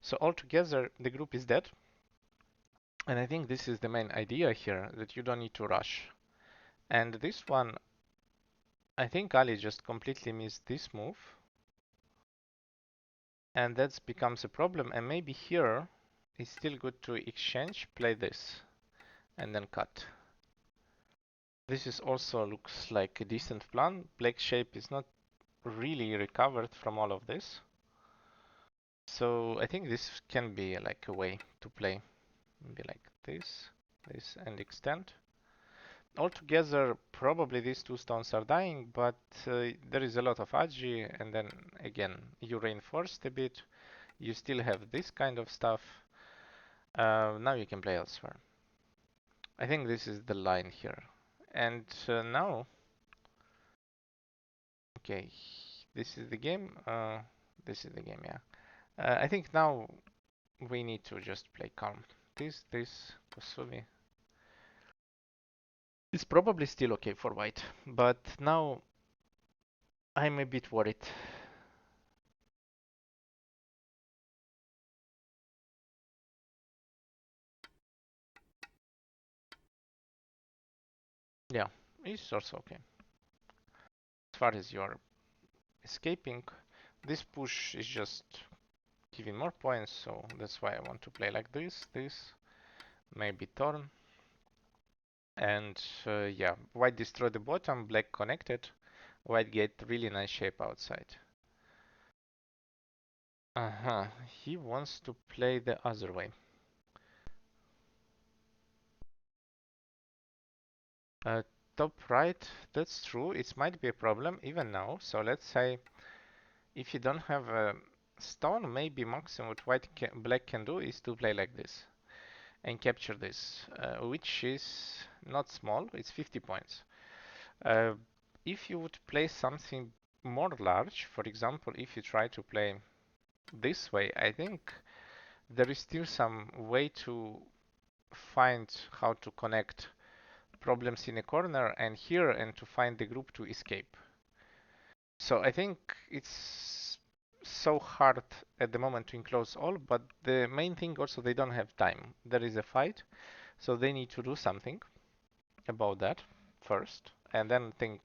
So altogether, the group is dead. And I think this is the main idea here, that you don't need to rush. And this one, I think Ali just completely missed this move. And that becomes a problem. And maybe here, it's still good to exchange, play this, and then cut. This is also looks like a decent plan. Black shape is not really recovered from all of this. So I think this can be like a way to play. Maybe like this, this, and extend. Altogether, probably these two stones are dying, but there is a lot of agi, and then again, you reinforced a bit. You still have this kind of stuff. Now you can play elsewhere. I think this is the line here. And now, okay, this is the game. This is the game, yeah. I think now we need to just play calm. This, Kosumi. It's probably still okay for white, but now I'm a bit worried. Yeah, it's also okay. as far as you're escaping. This push is just giving more points, so that's why I want to play like this, maybe turn. And yeah, white destroy the bottom, black connected, white get really nice shape outside. He wants to play the other way. Top right, that's true, it might be a problem even now. So let's say if you don't have a stone, maybe maximum what black can do is to play like this and capture this, which is not small, it's 50 points. If you would play something more large, for example, if you try to play this way, I think there is still some way to find how to connect problems in a corner and here and to find the group to escape. So I think it's so hard at the moment to enclose all, but the main thing also they don't have time. There is a fight, so they need to do something about that first and then think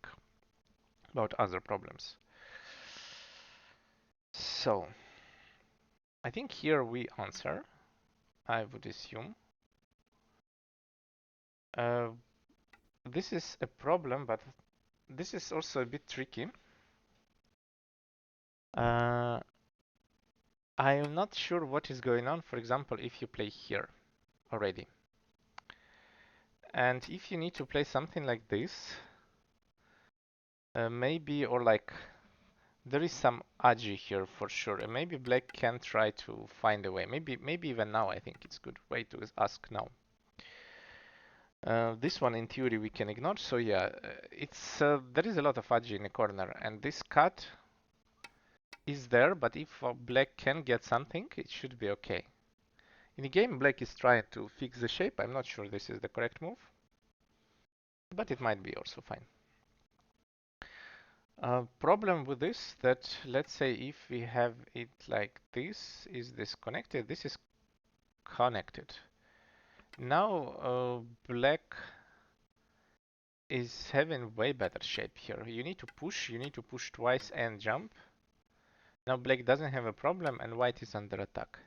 about other problems. So I think here we answer, I would assume. This is a problem, but this is also a bit tricky. I'm not sure what is going on, for example, if you play here already. And if you need to play something like this, maybe, or like, there is some agi here for sure, and maybe black can try to find a way. Maybe even now, I think it's a good way to ask now. This one in theory we can ignore, so yeah, there is a lot of agi in the corner, and this cut is there, but if black can get something, it should be okay. In the game, black is trying to fix the shape. I'm not sure this is the correct move, but it might be also fine. Problem with this, that let's say if we have it like this, is this connected? This is connected. Now black is having way better shape here. You need to push twice and jump. Now black doesn't have a problem and white is under attack.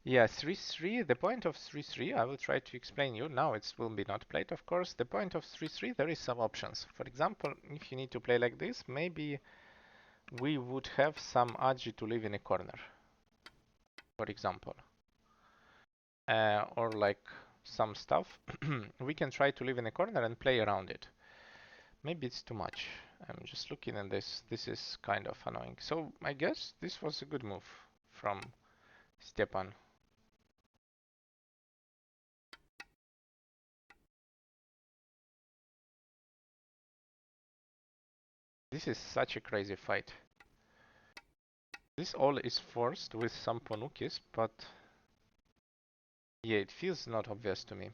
Yeah, 3-3, the point of 3-3, I will try to explain you. Now it will be not played, of course. The point of 3-3, there is some options. For example, if you need to play like this, maybe we would have some agi to live in a corner, for example. Or like some stuff. We can try to live in a corner and play around it. Maybe it's too much. I'm just looking at this. This is kind of annoying. So I guess this was a good move from Stjepan. This is such a crazy fight. This all is forced with some ponukis, but yeah, it feels not obvious to me.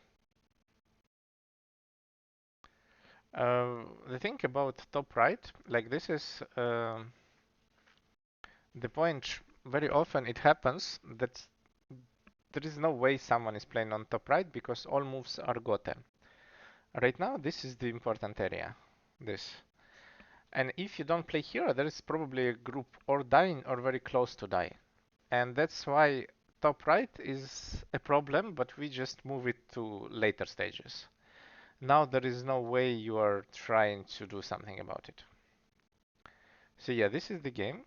The thing about top right, like this is the point. Very often it happens that there is no way someone is playing on top right because all moves are goten. Right now, this is the important area. This. And if you don't play here, there is probably a group or dying or very close to die. And that's why top right is a problem, but we just move it to later stages. Now there is no way you are trying to do something about it. So yeah, this is the game.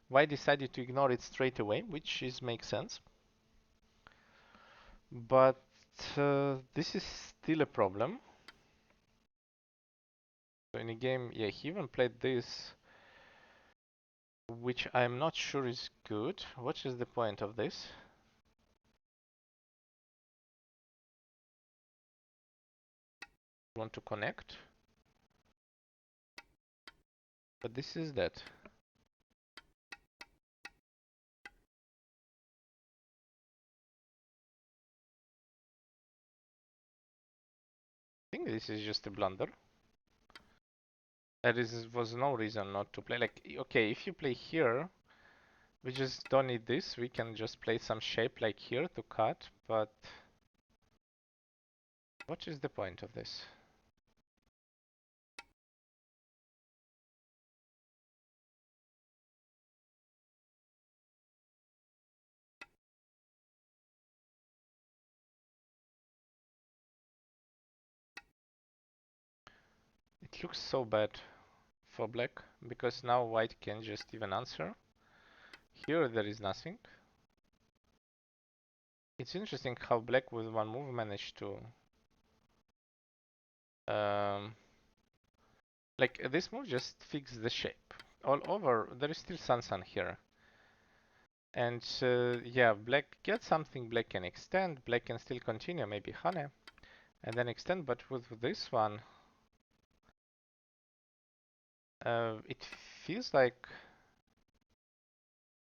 White decided to ignore it straight away, which makes sense. But this is still a problem. So in a game, yeah, he even played this, which I'm not sure is good. What is the point of this? Want to connect? But this is that. I think this is just a blunder. There was no reason not to play. Like, okay, if you play here, we just don't need this. We can just play some shape like here to cut, but what is the point of this? It looks so bad for black, because now white can just even answer. Here there is nothing. It's interesting how black with one move managed to... like this move just fixed the shape. All over, there is still Sansan here. And yeah, black gets something, black can extend, black can still continue, maybe Hane, and then extend, but with this one, it feels like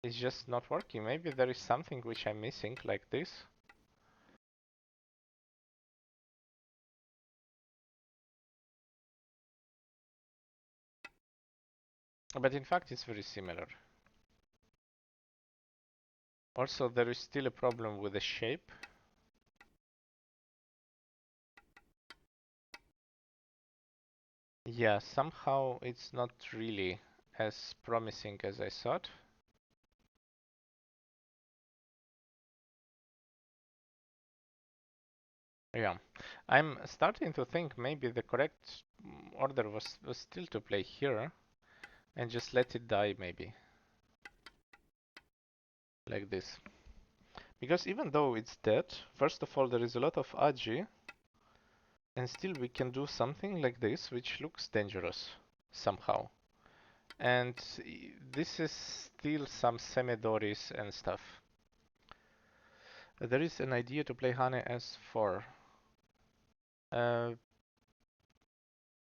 it's just not working. Maybe there is something which I'm missing, like this. But in fact, it's very similar. Also, there is still a problem with the shape. Yeah, somehow it's not really as promising as I thought. Yeah, I'm starting to think maybe the correct order was still to play here and just let it die maybe. Like this. Because even though it's dead, first of all there is a lot of agi, and still we can do something like this which looks dangerous somehow. And this is still some semi-doris and stuff. There is an idea to play Hane S4.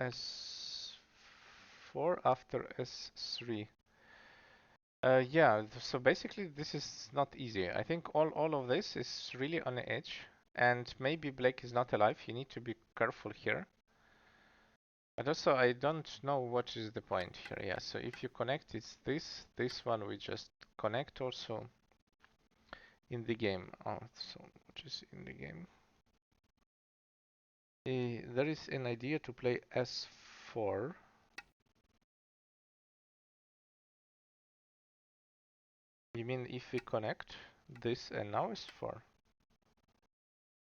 S4 after S3. Yeah, so basically this is not easy. I think all of this is really on the edge, and maybe black is not alive. You need to be careful here. But also I don't know what is the point here. Yeah, so if you connect, it's this one we just connect also in the game. Oh, so what is in the game? There is an idea to play S4. You mean if we connect this and now S4?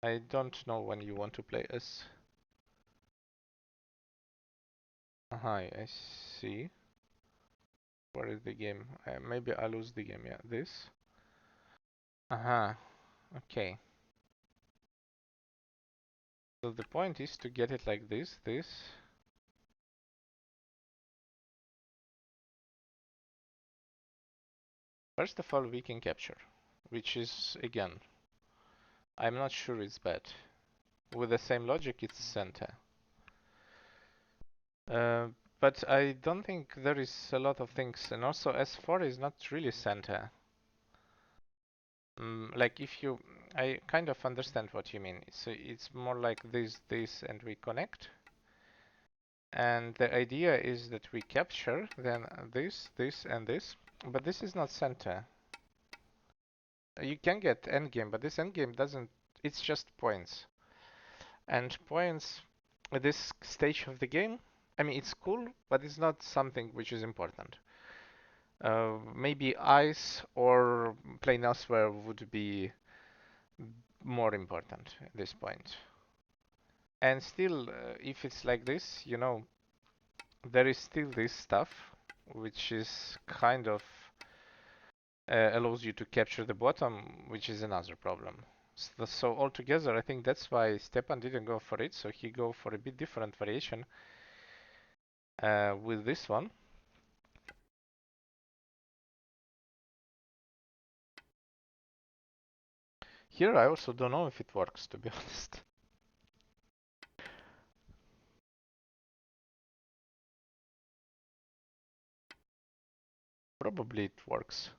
I don't know when you want to play S. Hi, I see. Where is the game? Maybe I lose the game. Yeah, this. Okay. So the point is to get it like this. First of all, we can capture, which is, again, I'm not sure it's bad. With the same logic, it's center. But I don't think there is a lot of things, and also S4 is not really center. Like if you, I kind of understand what you mean. So it's more like this, and we connect. And the idea is that we capture then this, and this, but this is not center. You can get endgame, but this endgame doesn't, it's just points. And points at this stage of the game, I mean, it's cool, but it's not something which is important. Maybe ice or playing elsewhere would be more important at this point. And still, if it's like this, you know, there is still this stuff, which is kind of allows you to capture the bottom, which is another problem. So altogether, I think that's why Stjepan didn't go for it. So he go for a bit different variation with this one. Here, I also don't know if it works, to be honest. Probably it works.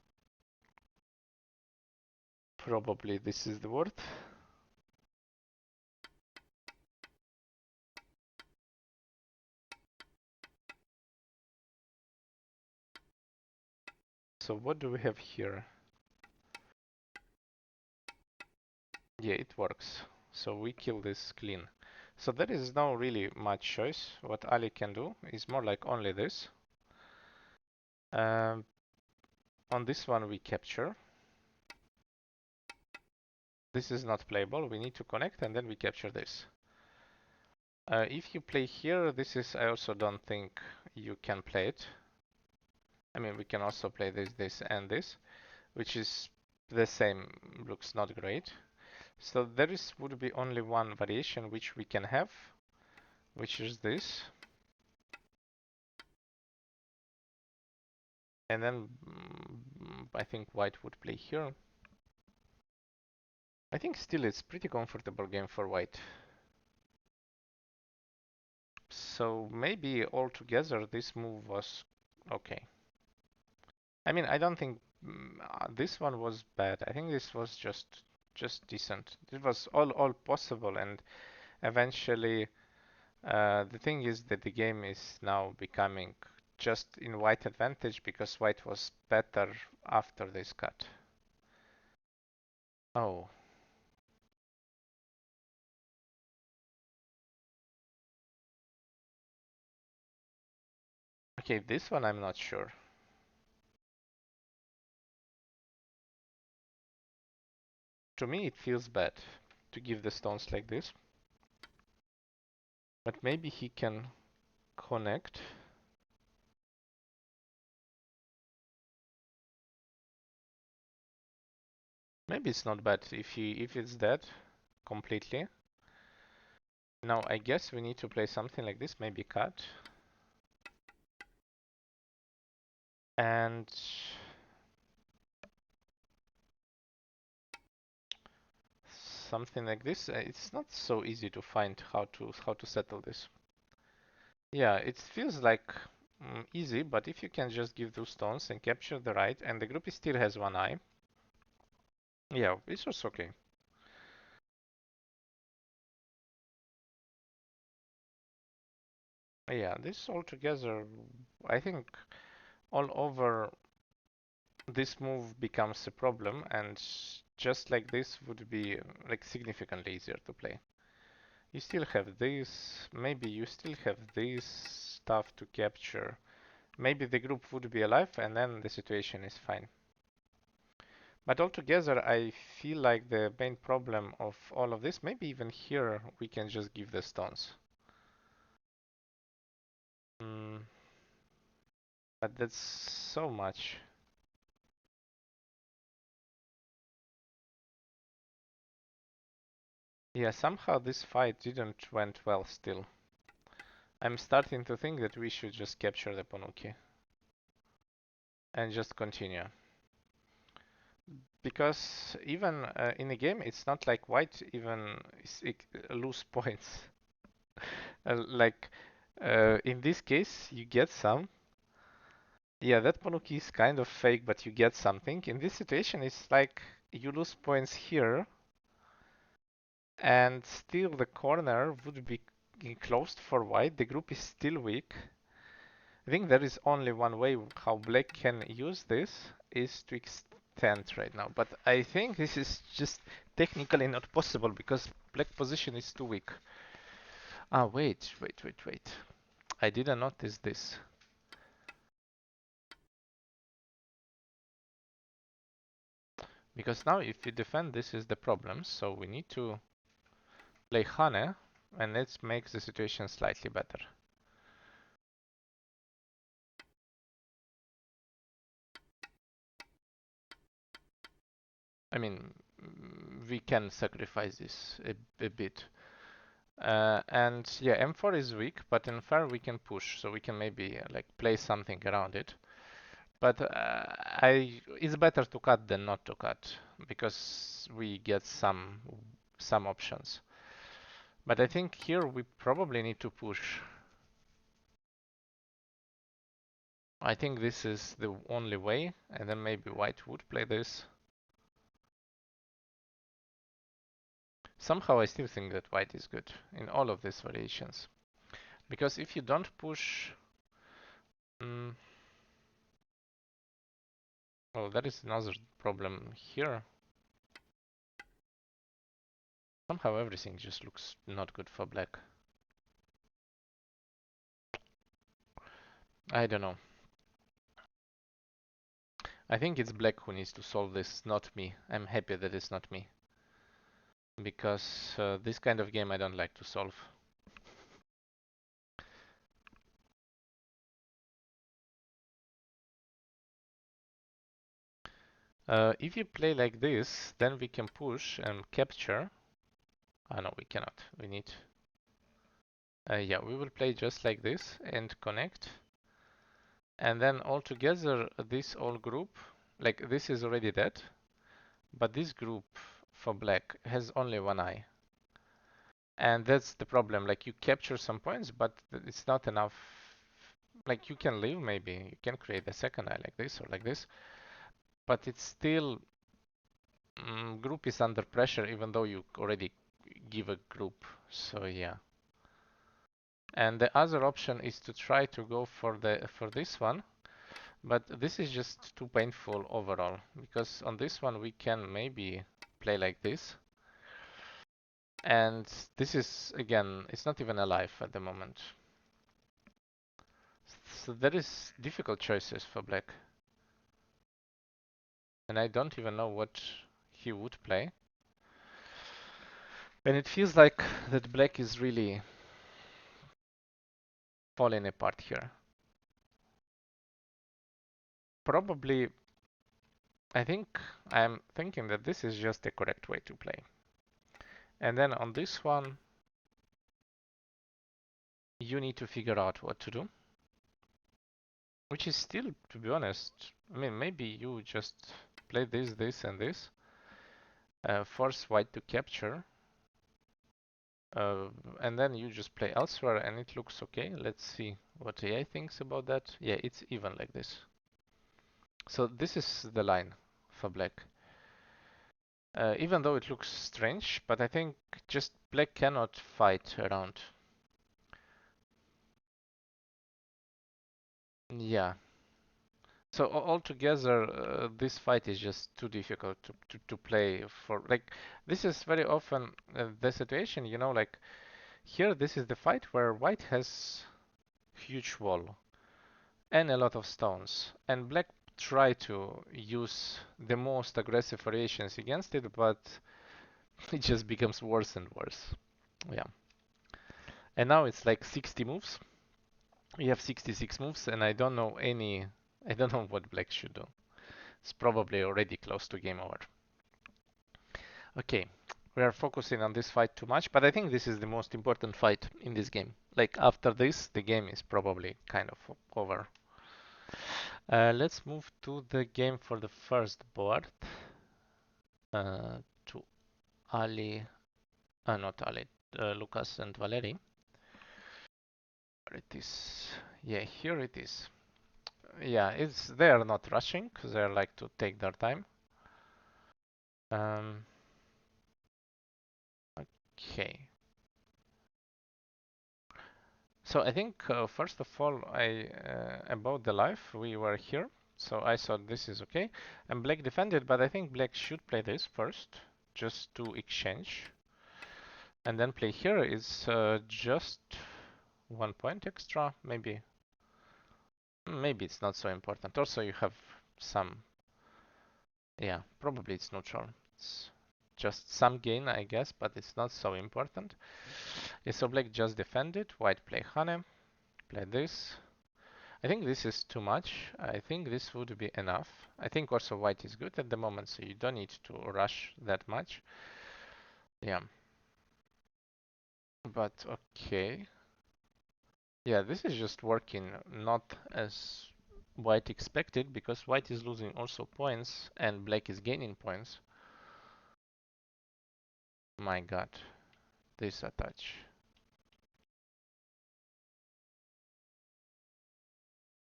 Probably this is the word. So what do we have here? Yeah, it works. So we kill this clean. So there is no really much choice. What Ali can do is more like only this. On this one we capture. This is not playable. We need to connect and then we capture this. If you play here, this is, I also don't think you can play it. I mean, we can also play this, and this, which is the same, looks not great. So there is would be only one variation which we can have, which is this. And then I think white would play here. I think still it's pretty comfortable game for white. So maybe altogether this move was okay. I mean, I don't think this one was bad. I think this was just decent. It was all possible, and eventually the thing is that the game is now becoming just in white advantage because white was better after this cut. Oh. Okay, this one I'm not sure. To me, it feels bad to give the stones like this. But maybe he can connect. Maybe it's not bad if it's dead completely. Now I guess we need to play something like this, maybe cut. And something like this. It's not so easy to find how to settle this. Yeah, it feels like easy, but if you can just give those stones and capture the right, and the group still has one eye. Yeah, it's also okay. Yeah, this altogether, I think all over this move becomes a problem, and just like this would be like significantly easier to play. You still have this, maybe you still have this stuff to capture. Maybe the group would be alive and then the situation is fine. But altogether, I feel like the main problem of all of this, maybe even here we can just give the stones. Mm, but that's so much. Yeah, somehow this fight didn't went well still. I'm starting to think that we should just capture the Ponuki and just continue. Because even in a game, it's not like white even lose points. Like in this case, you get some. Yeah, that Ponuki is kind of fake, but you get something. In this situation, it's like you lose points here, and still the corner would be closed for white. The group is still weak. I think there is only one way how black can use this is to extend right now. But I think this is just technically not possible because black position is too weak. Ah, wait. I didn't notice this. Because now if we defend, this is the problem. So we need to play Hane and let's make the situation slightly better. I mean, we can sacrifice this a bit. And yeah, M4 is weak, but in fair we can push, so we can maybe like play something around it. But it's better to cut than not to cut because we get some options. But I think here we probably need to push. I think this is the only way, and then maybe white would play this. Somehow I still think that white is good in all of these variations. Because if you don't push... well, that is another problem here. Somehow everything just looks not good for black. I don't know. I think it's black who needs to solve this, not me. I'm happy that it's not me. Because this kind of game I don't like to solve. If you play like this, then we can push and capture. Ah, no, we cannot. We need. Yeah, we will play just like this and connect. And then all together, this all group, like this is already dead, but this group for black has only one eye. And that's the problem. Like you capture some points, but it's not enough. Like you can leave maybe, you can create a second eye like this or like this, but it's still group is under pressure even though you already give a group. So yeah. And the other option is to try to go for this one, but this is just too painful overall because on this one we can maybe play like this. And this is again, it's not even alive at the moment. So there is difficult choices for black. And I don't even know what he would play. And it feels like that black is really falling apart here. Probably, I think I'm thinking that this is just the correct way to play. And then on this one, you need to figure out what to do. Which is still, to be honest, I mean, maybe you just play this, this, and this. Force white to capture. And then you just play elsewhere and it looks okay. Let's see what AI thinks about that. Yeah, it's even like this. So this is the line for black. Even though it looks strange, but I think just black cannot fight around. Yeah. So altogether, this fight is just too difficult to play for. Like, this is very often the situation, you know, like here, this is the fight where white has huge wall and a lot of stones, and black try to use the most aggressive variations against it, but it just becomes worse and worse. Yeah. And now it's like 60 moves. We have 66 moves, and I don't know what black should do. It's probably already close to game over. Okay, we are focusing on this fight too much, but I think this is the most important fight in this game. Like after this, the game is probably kind of over. Let's move to the game for the first board. To Ali, not Ali, Lukas and Valerii. Where it is? Yeah, here it is. Yeah, they are not rushing. They like to take their time. Um, okay. So I think first of all, about the life we were here. So I thought this is okay. And black defended, but I think black should play this first, just to exchange. And then play here is just 1 point extra, maybe. Maybe it's not so important. Also, you have some. Yeah, probably it's neutral. It's just some gain, I guess, but it's not so important. Yeah, so black just defended. White play Hane. Play this. I think this is too much. I think this would be enough. I think also white is good at the moment, so you don't need to rush that much. Yeah. But okay. Yeah, this is just working not as white expected because white is losing also points and black is gaining points. My god, this attach.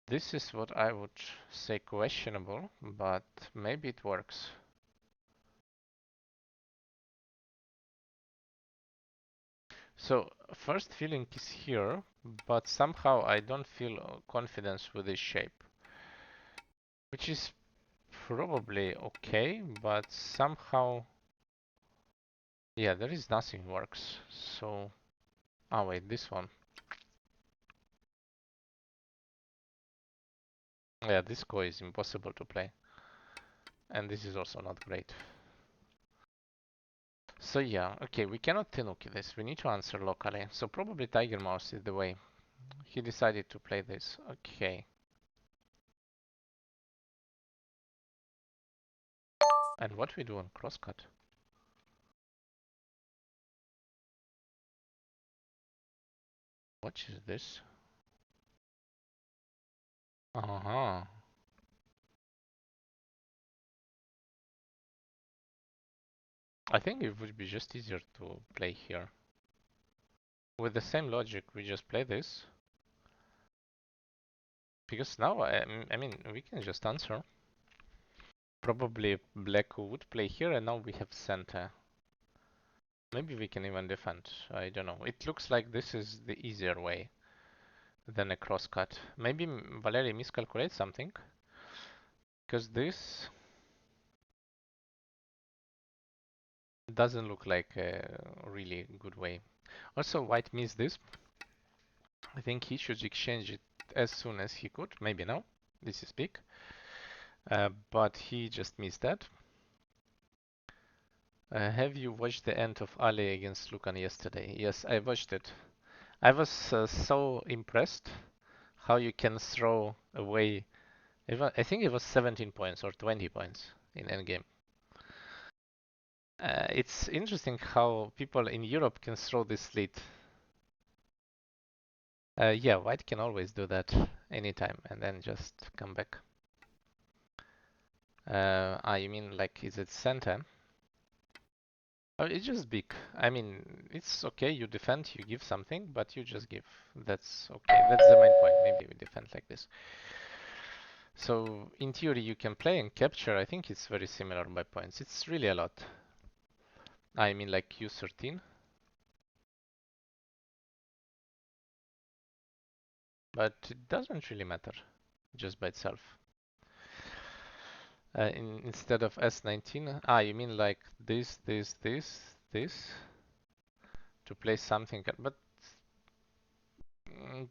This is what I would say questionable, but maybe it works. So first feeling is here, but somehow I don't feel confidence with this shape. Which is probably okay, but somehow, yeah, there is nothing works. So, wait, this one. Yeah, this koi is impossible to play. And this is also not great. So yeah, okay, we cannot Tenuki this. We need to answer locally. So probably Tiger Mouse is the way. He decided to play this. Okay. And what we do on crosscut? What is this? Uh-huh. I think it would be just easier to play here. With the same logic, we just play this. Because now, I mean, we can just answer. Probably black would play here, and now we have center. Maybe we can even defend. I don't know. It looks like this is the easier way than a crosscut. Maybe Valerii miscalculates something. Because this doesn't look like a really good way. Also, white missed this. I think he should exchange it as soon as he could. Maybe now. This is big. But he just missed that. Have you watched the end of Ali against Lukan yesterday? Yes, I watched it. I was so impressed how you can throw away. I think it was 17 points or 20 points in endgame. It's interesting how people in Europe can throw this lead. Yeah, white can always do that anytime and then just come back. You mean like is it center? Oh, it's just big. I mean, it's okay, you defend, you give something, but you just give. That's okay, that's the main point. Maybe we defend like this. So, in theory, you can play and capture. I think it's very similar by points. It's really a lot. I mean, like U13. But it doesn't really matter, just by itself. Instead of S19, you mean like this, to play something, but mm,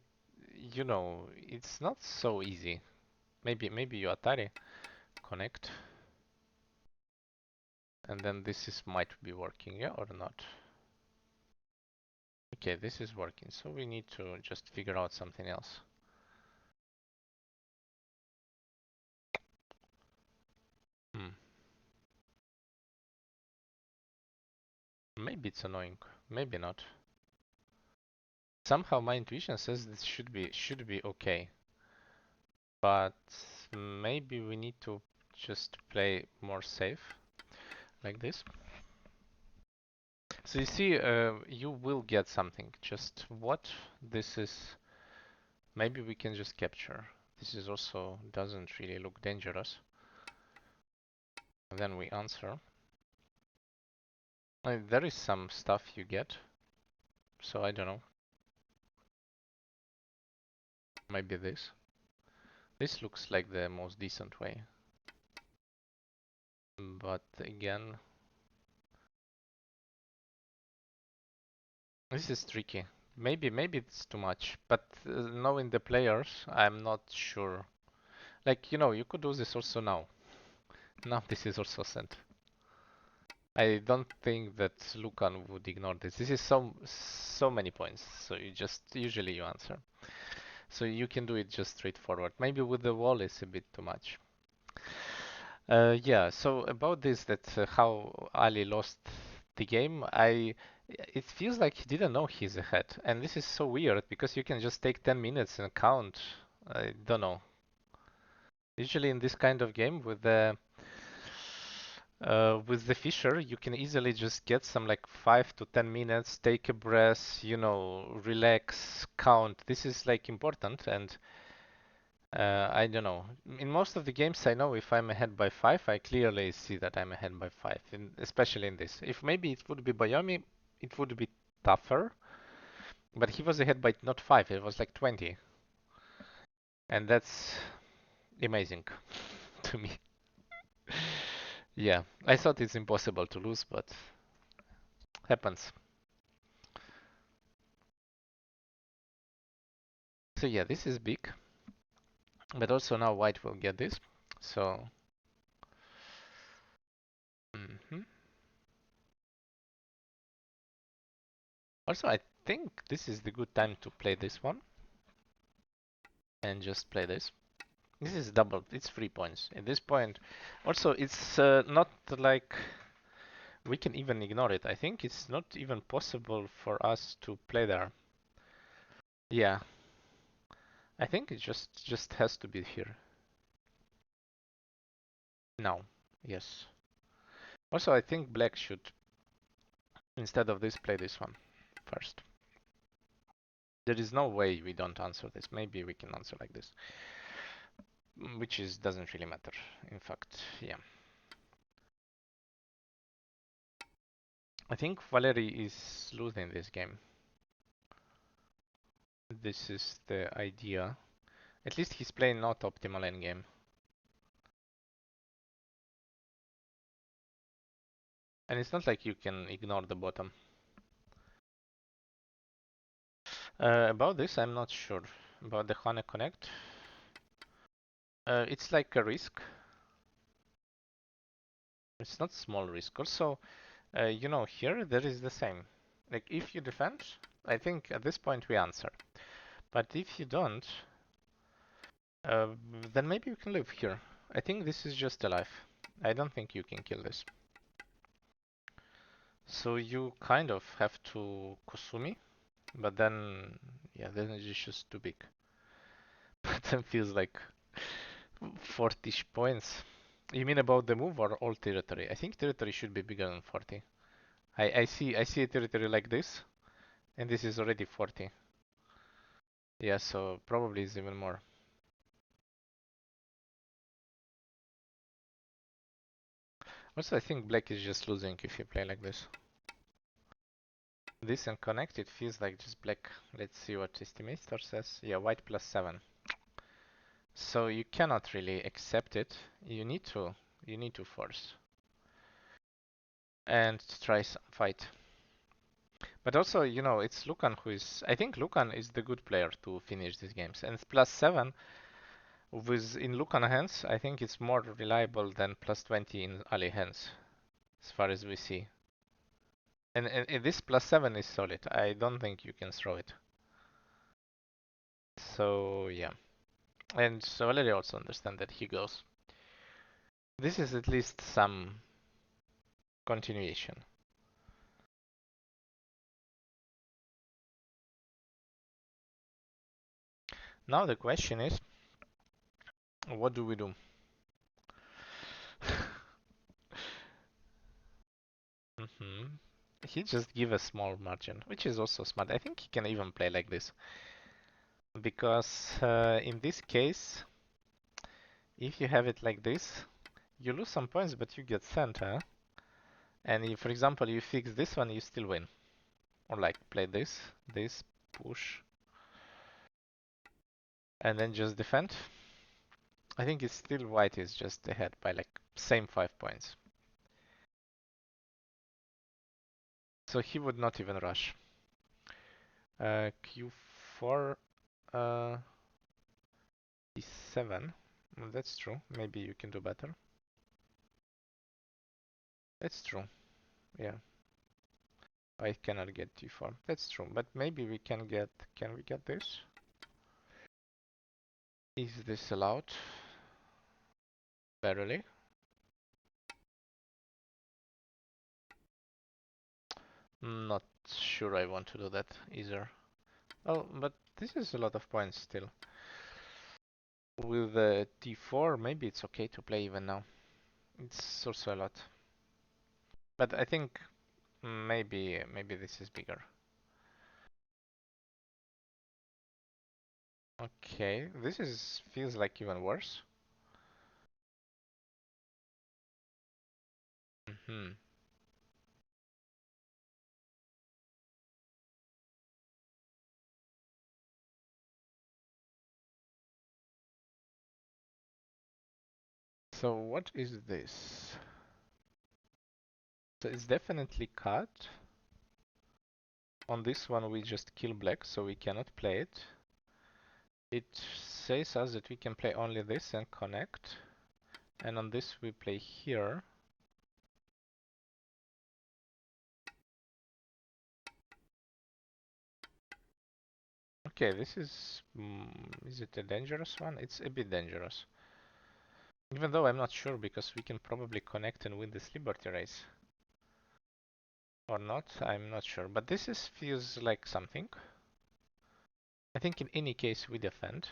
you know, it's not so easy. Maybe you Atari connect, and then this is might be working, yeah, or not. Okay, this is working, so we need to just figure out something else. Hmm. Maybe it's annoying, maybe not. Somehow my intuition says this should be okay, but maybe we need to just play more safe, like this. So you see, you will get something. Just what this is, maybe we can just capture. This is also doesn't really look dangerous. And then we answer. There is some stuff you get, so I don't know. Maybe this. This looks like the most decent way. But again, this is tricky. Maybe it's too much, but knowing the players, I'm not sure. Like, you know, you could do this also now. Now this is also sent. I don't think that Lukan would ignore this. This is so many points, so you just usually you answer. So you can do it just straightforward. Maybe with the wall is a bit too much. Yeah. So about this, that how Ali lost the game, it feels like he didn't know he's ahead, and this is so weird because you can just take 10 minutes and count. I don't know. Usually in this kind of game with the Fisher, you can easily just get some like 5 to 10 minutes, take a breath, you know, relax, count. This is like important, and I don't know. In most of the games, I know if I'm ahead by 5, I clearly see that I'm ahead by 5, especially in this. If maybe it would be Bayomi, it would be tougher, but he was ahead by not 5, it was like 20, and that's amazing to me. Yeah, I thought it's impossible to lose, but happens. So yeah, this is big, but also now white will get this. So, mhm. Also I think this is the good time to play this one and just play this. This is double. It's 3 points. At this point, also it's not like we can even ignore it. I think it's not even possible for us to play there. Yeah, I think it just has to be here. No. Yes. Also, I think black should, instead of this, play this one first. There is no way we don't answer this. Maybe we can answer like this, which is doesn't really matter. In fact, yeah. I think Valerii is losing this game. This is the idea. At least he's playing not optimal endgame. And it's not like you can ignore the bottom. About this, I'm not sure. About the Hane Connect. It's like a risk. It's not small risk. Also, you know, here there is the same. Like if you defend, I think at this point we answer. But if you don't, uh, then maybe you can live here. I think this is just a life. I don't think you can kill this. So you kind of have to Kusumi, but then, yeah, then it's just too big. But then feels like 40 points. You mean about the move or all territory? I think territory should be bigger than 40. I see a territory like this, and this is already 40. Yeah, so probably it's even more. Also, I think black is just losing if you play like this. This and connect, it feels like just black. Let's see what Estimator says. Yeah, white +7. So you cannot really accept it. You need to force and try some fight. But also, you know, it's Lukan who is. I think Lukan is the good player to finish these games. And +7 with in Lukan hands, I think it's more reliable than +20 in Ali hands, as far as we see. And this +7 is solid. I don't think you can throw it. So yeah. And so Valerii also understand that he goes. This is at least some continuation. Now the question is, what do we do? He just give a small margin, which is also smart. I think he can even play like this. Because in this case, if you have it like this, you lose some points, but you get center. And if, for example, you fix this one, you still win. Or like play this, push, and then just defend. I think it's still white is just ahead by like same 5 points. So he would not even rush. Q4, E7. That's true. Maybe you can do better. That's true. Yeah. I cannot get T4. That's true. But maybe we can get. Can we get this? Is this allowed? Barely. Not sure I want to do that either. Oh, but this is a lot of points still. With T4, maybe it's okay to play even now. It's also a lot. But I think maybe this is bigger. Okay, this is feels like even worse. Hmm. So what is this? So it's definitely cut. On this one we just kill black, so we cannot play it. It says us that we can play only this and connect. And on this we play here. Okay, this is it a dangerous one? It's a bit dangerous. Even though I'm not sure because we can probably connect and win this Liberty race. Or not, I'm not sure. But this is feels like something. I think in any case we defend.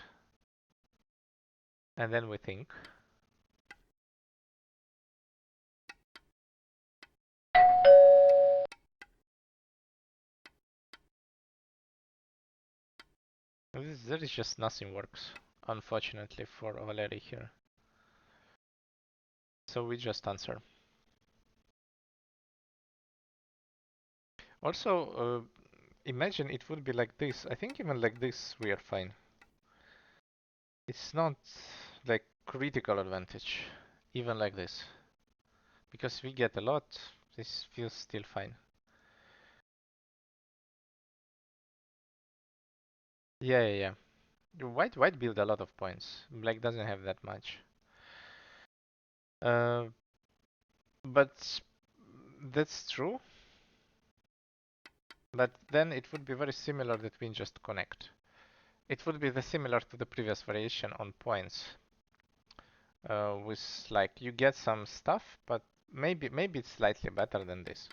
And then we think. There is just nothing works, unfortunately for Valerii here. So we just answer. Also, imagine it would be like this. I think even like this we are fine. It's not like critical advantage, even like this. Because we get a lot, this feels still fine. Yeah. White build a lot of points. Black doesn't have that much. Uh, but that's true. But then it would be very similar that we just connect. It would be similar to the previous variation on points. With like you get some stuff, but maybe it's slightly better than this.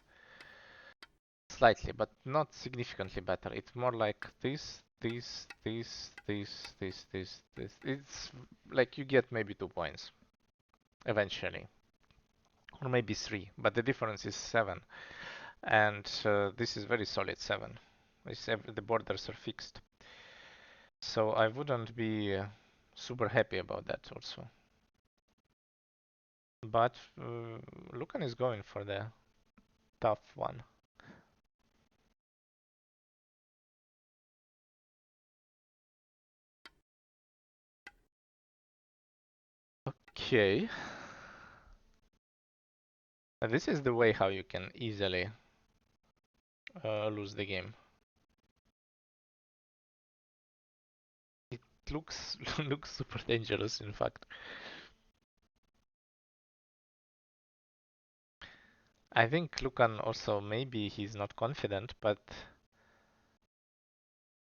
Slightly, but not significantly better. It's more like this. It's like you get maybe 2 points eventually, or maybe 3, but the difference is 7, and this is very solid 7. The borders are fixed, so I wouldn't be super happy about that also. But Lukan is going for the tough one. Okay. This is the way how you can easily lose the game. It looks looks super dangerous, in fact. I think Lukan also maybe he's not confident, but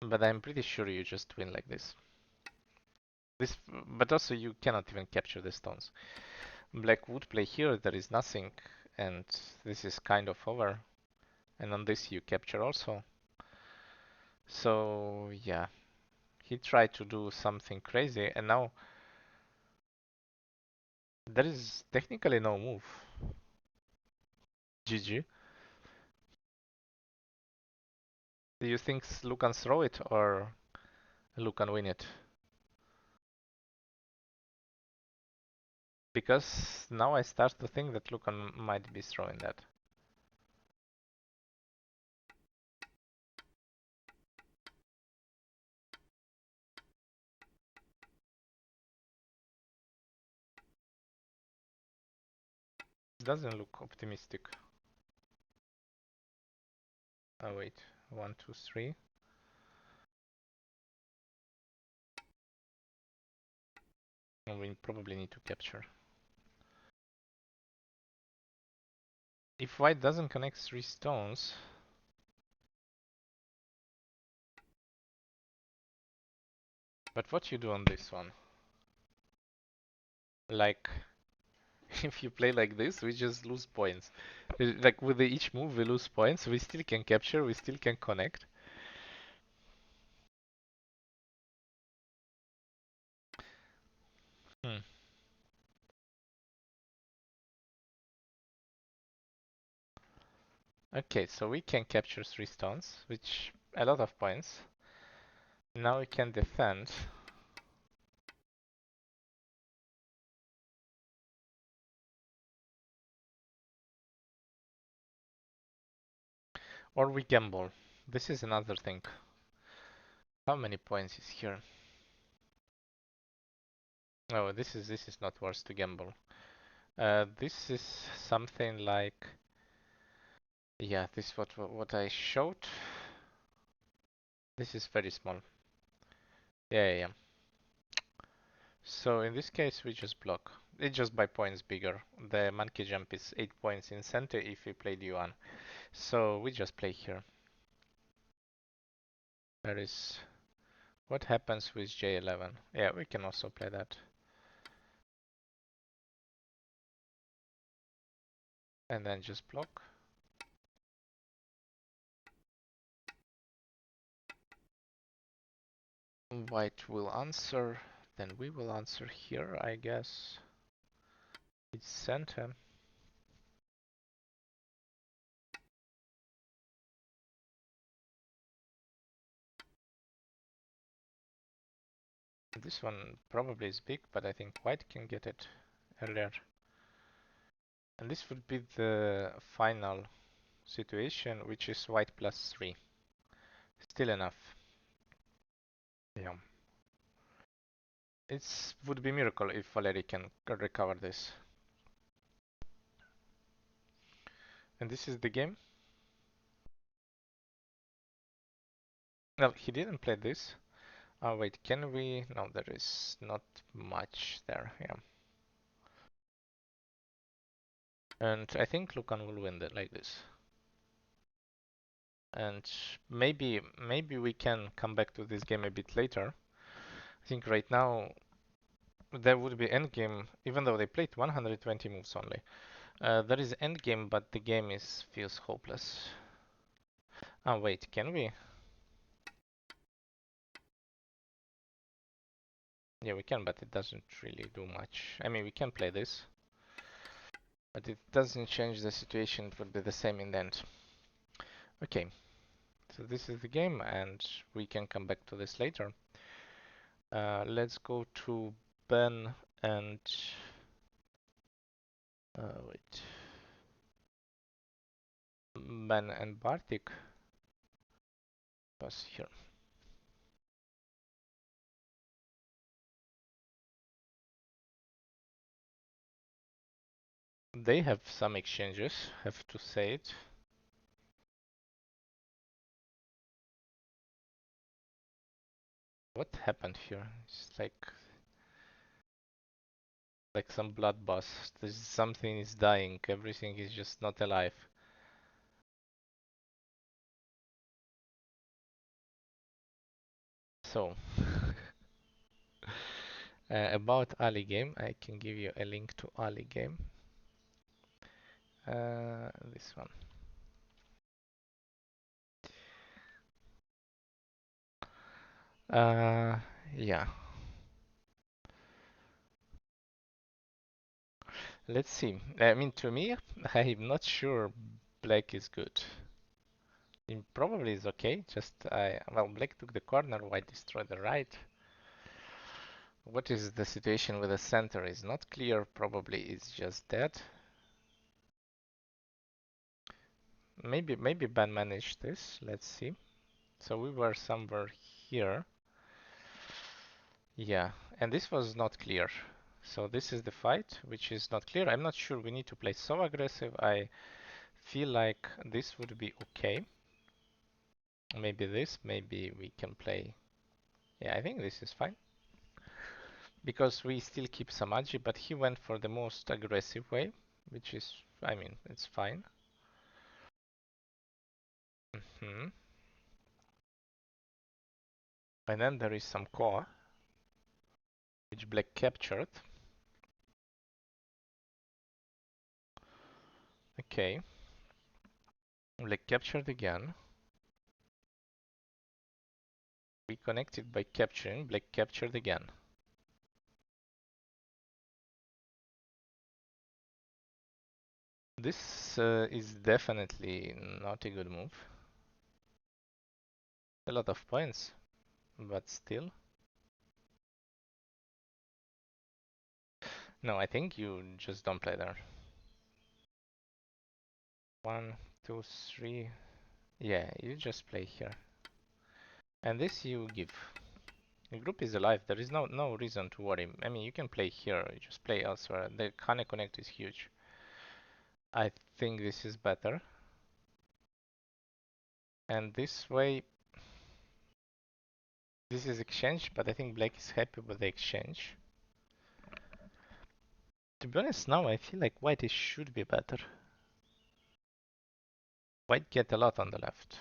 I'm pretty sure you just win like this. But also you cannot even capture the stones. Black would play here, there is nothing, and this is kind of over. And on this you capture also. So yeah, he tried to do something crazy, and now there is technically no move. GG. Do you think Lukan throw it or Lukan win it? Because now I start to think that Lukan might be throwing that. It doesn't look optimistic. Oh wait, 1, 2, 3. And we probably need to capture. If white doesn't connect 3 stones, but what you do on this one? Like, if you play like this, we just lose points. Like with each move we lose points, we still can capture, we still can connect. Hmm. Okay, so we can capture 3 stones, which a lot of points. Now we can defend. Or we gamble. This is another thing. How many points is here? Oh, this is not worth to gamble. This is something like, yeah, this is what I showed. This is very small. Yeah. So in this case we just block. It just by points bigger. The monkey jump is 8 points in center if we play d1. So we just play here. There is What happens with J11? Yeah, we can also play that. And then just block. White will answer, then we will answer here, I guess. It's center. This one probably is big, but I think white can get it earlier. And this would be the final situation, which is white plus 3. Still enough. Yeah. It would be miracle if Valerii can recover this. And this is the game. Well, he didn't play this. Oh wait, can we? No, there is not much there. Yeah. And I think Lukan will win that like this. And maybe we can come back to this game a bit later. I think right now there would be endgame, even though they played 120 moves only. There is endgame, but the game feels hopeless. Ah wait, can we? Yeah, we can, but it doesn't really do much. I mean, we can play this, but it doesn't change the situation. It would be the same in the end. Okay, so this is the game, and we can come back to this later. Let's go to Ben and wait, Ben and Bartik was here. They have some exchanges, have to say it. What happened here? It's like some bloodbath. Something is dying. Everything is just not alive. So, about Ali game, I can give you a link to Ali game. This one. Yeah. Let's see. I mean, to me, I'm not sure black is good. It probably is okay. Just well, black took the corner, white destroyed the right. What is the situation with the center is not clear. Probably it's just dead. Maybe Ben managed this. Let's see. So we were somewhere here. Yeah, and this was not clear. So this is the fight, which is not clear. I'm not sure we need to play so aggressive. I feel like this would be okay. Maybe this, maybe we can play. Yeah, I think this is fine. Because we still keep some agi, but he went for the most aggressive way, which is, I mean, it's fine. And then there is some core, which black captured. Okay. Black captured again. We connected by capturing, black captured again. This is definitely not a good move. A lot of points, but still. No, I think you just don't play there. 1, 2, 3. Yeah, you just play here. And this you give. The group is alive. There is no reason to worry. I mean, you can play here. You just play elsewhere. The Kane Connect is huge. I think this is better. And this way, this is exchange, but I think black is happy with the exchange. To be honest, now I feel like white should be better. White get a lot on the left.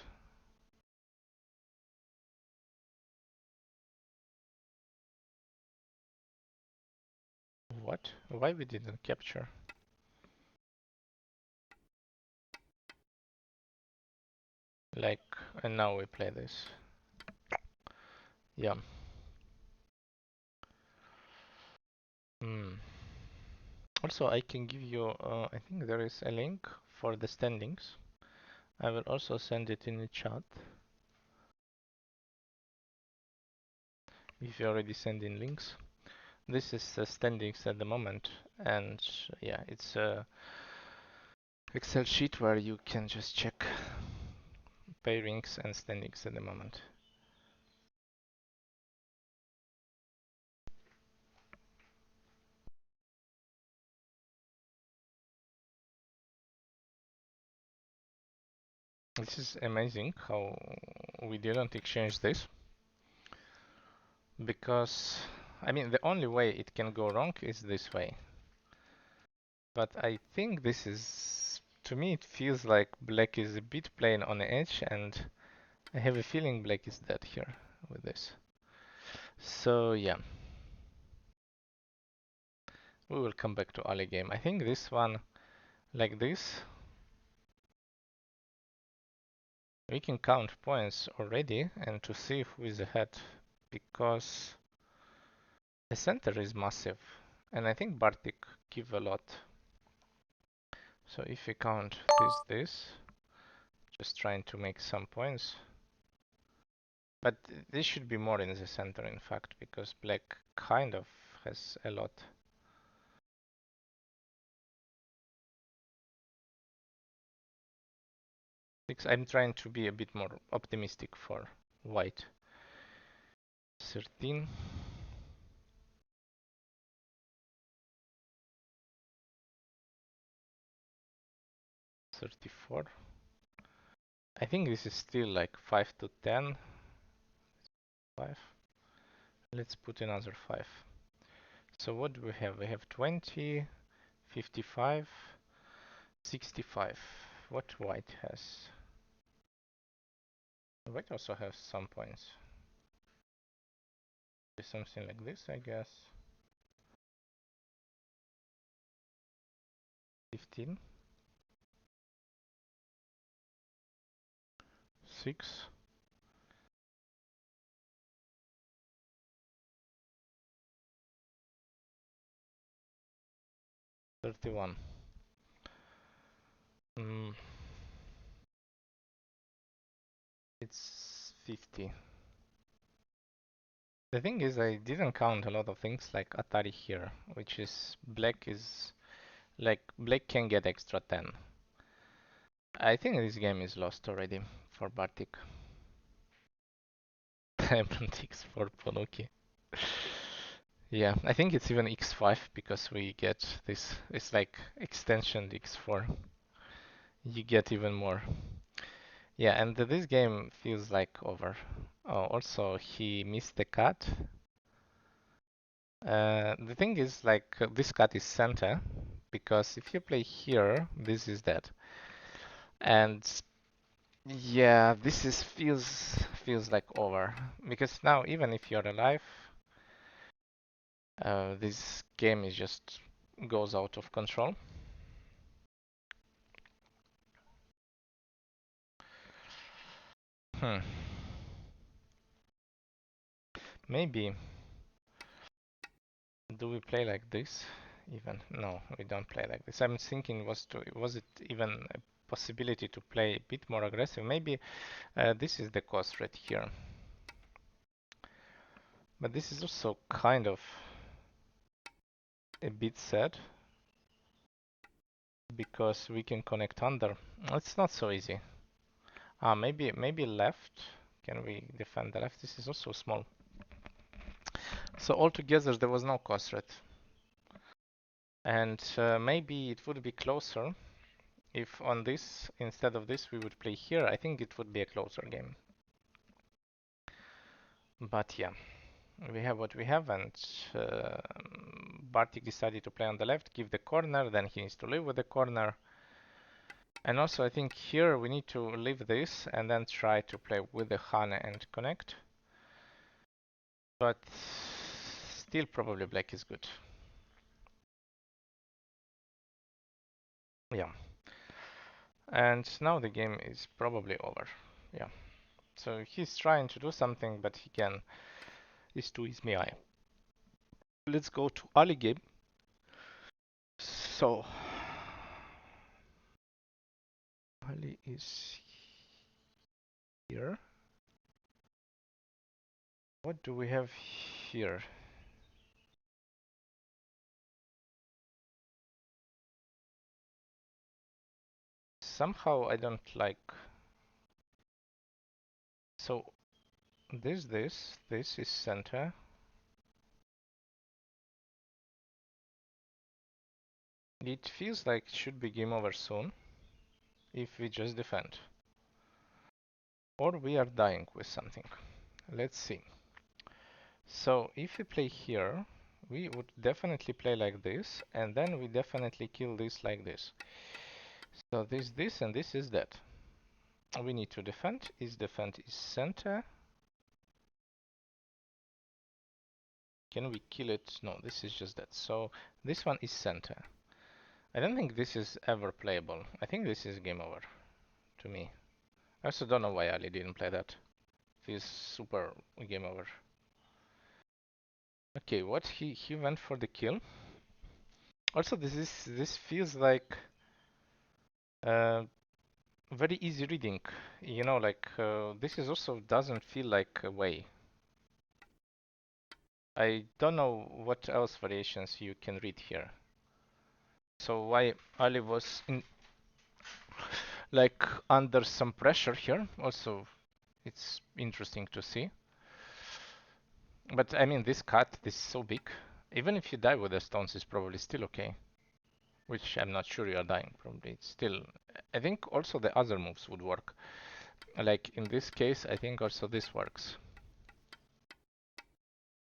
What? Why we didn't capture? Like, and now we play this. Yeah. Also, I can give you, I think there is a link for the standings. I will also send it in the chat. If you already send in links. This is the standings at the moment, and yeah, it's a Excel sheet where you can just check pairings and standings at the moment. This is amazing how we didn't exchange this, because I mean the only way it can go wrong is this way. But I think this is, to me it feels like black is a bit playing on the edge, and I have a feeling black is dead here with this. So yeah, we will come back to early game. I think this one, like this, we can count points already and to see who is ahead, because the center is massive and I think Bartik give a lot. So if we count this, just trying to make some points. But this should be more in the center in fact, because black kind of has a lot. I'm trying to be a bit more optimistic for white. 13. 34. I think this is still like 5 to 10. 5. Let's put another 5. So what do we have? We have 20, 55, 65. What white has? White also has some points. Something like this, I guess. 15. 6. 31. It's 50. The thing is, I didn't count a lot of things like Atari here, which is black is like black can get extra 10. I think this game is lost already for Bartik. Diamond X4 Ponuki. Yeah, I think it's even X5 because we get this, it's like extension X4. You get even more. Yeah, and this game feels like over. Oh, also, he missed the cut. The thing is, like, this cut is center, because if you play here, this is dead. And yeah, this is feels like over, because now even if you're alive, this game is just goes out of control. Maybe. Do we play like this even? No, we don't play like this. I'm thinking was it even a possibility to play a bit more aggressive? Maybe this is the cost right here. But this is also kind of a bit sad, because we can connect under. It's not so easy. Maybe left. Can we defend the left? This is also small. So altogether there was no cost rate. And maybe it would be closer if on this, instead of this, we would play here. I think it would be a closer game. But yeah, we have what we have, and Bartik decided to play on the left, give the corner, then he needs to live with the corner. And also I think here we need to leave this and then try to play with the Hane and connect. But still probably black is good. Yeah. And now the game is probably over. Yeah. So he's trying to do something, but he can. Is to his MI. Let's go to Ali game. So Ali is here. What do we have here? Somehow I don't like. So this is center. It feels like it should be game over soon if we just defend. Or we are dying with something. Let's see. So if we play here, we would definitely play like this, and then we definitely kill this like this. So this, and this is that. We need to defend. Defend is center. Can we kill it? No, this is just that. So this one is center. I don't think this is ever playable. I think this is game over to me. I also don't know why Ali didn't play that. Feels super game over. Okay, what he went for the kill. Also, this feels like very easy reading. You know, like this is also doesn't feel like a way. I don't know what else variations you can read here. So why Ali was in like under some pressure here. Also, it's interesting to see. But I mean, this cut, this is so big. Even if you die with the stones, it's probably still okay. Which I'm not sure you are dying. Probably it's still. I think also the other moves would work. Like in this case, I think also this works.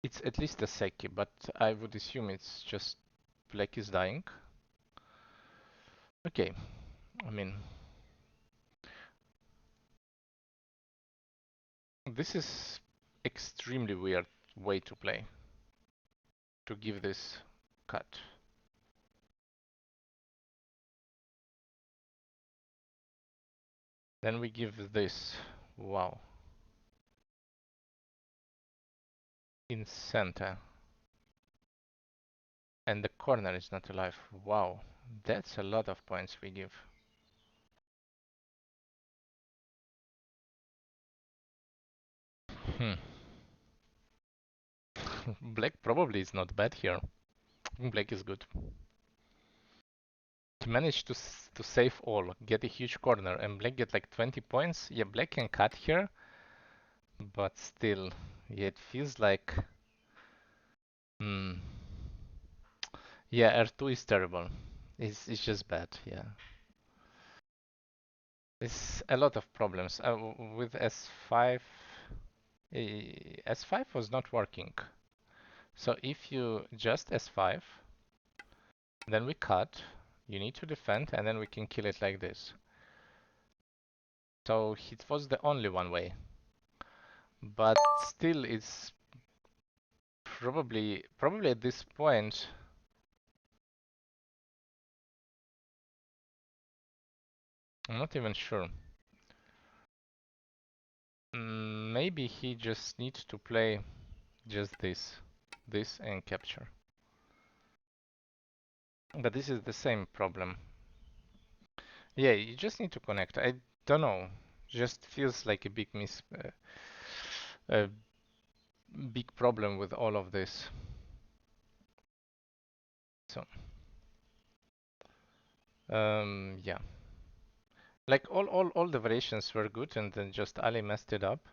It's at least a Seki, but I would assume it's just black is dying. Okay, I mean, this is extremely weird way to play. To give this cut. Then we give this. Wow. In center. And the corner is not alive. Wow. That's a lot of points we give. Hmm. Black probably is not bad here. Black is good. He managed to save all, get a huge corner, and black get like 20 points. Yeah, black can cut here, but still, yeah, it feels like. Hmm. Yeah, R2 is terrible. It's just bad. Yeah, it's a lot of problems with S5. S5 was not working. So if you just S5, then we cut. You need to defend, and then we can kill it like this. So it was the only one way. But still, it's probably at this point. I'm not even sure. Maybe he just needs to play just this and capture. But this is the same problem. Yeah, you just need to connect. I don't know. Just feels like a a big problem with all of this. So, yeah. Like all the variations were good, and then just Ali messed it up.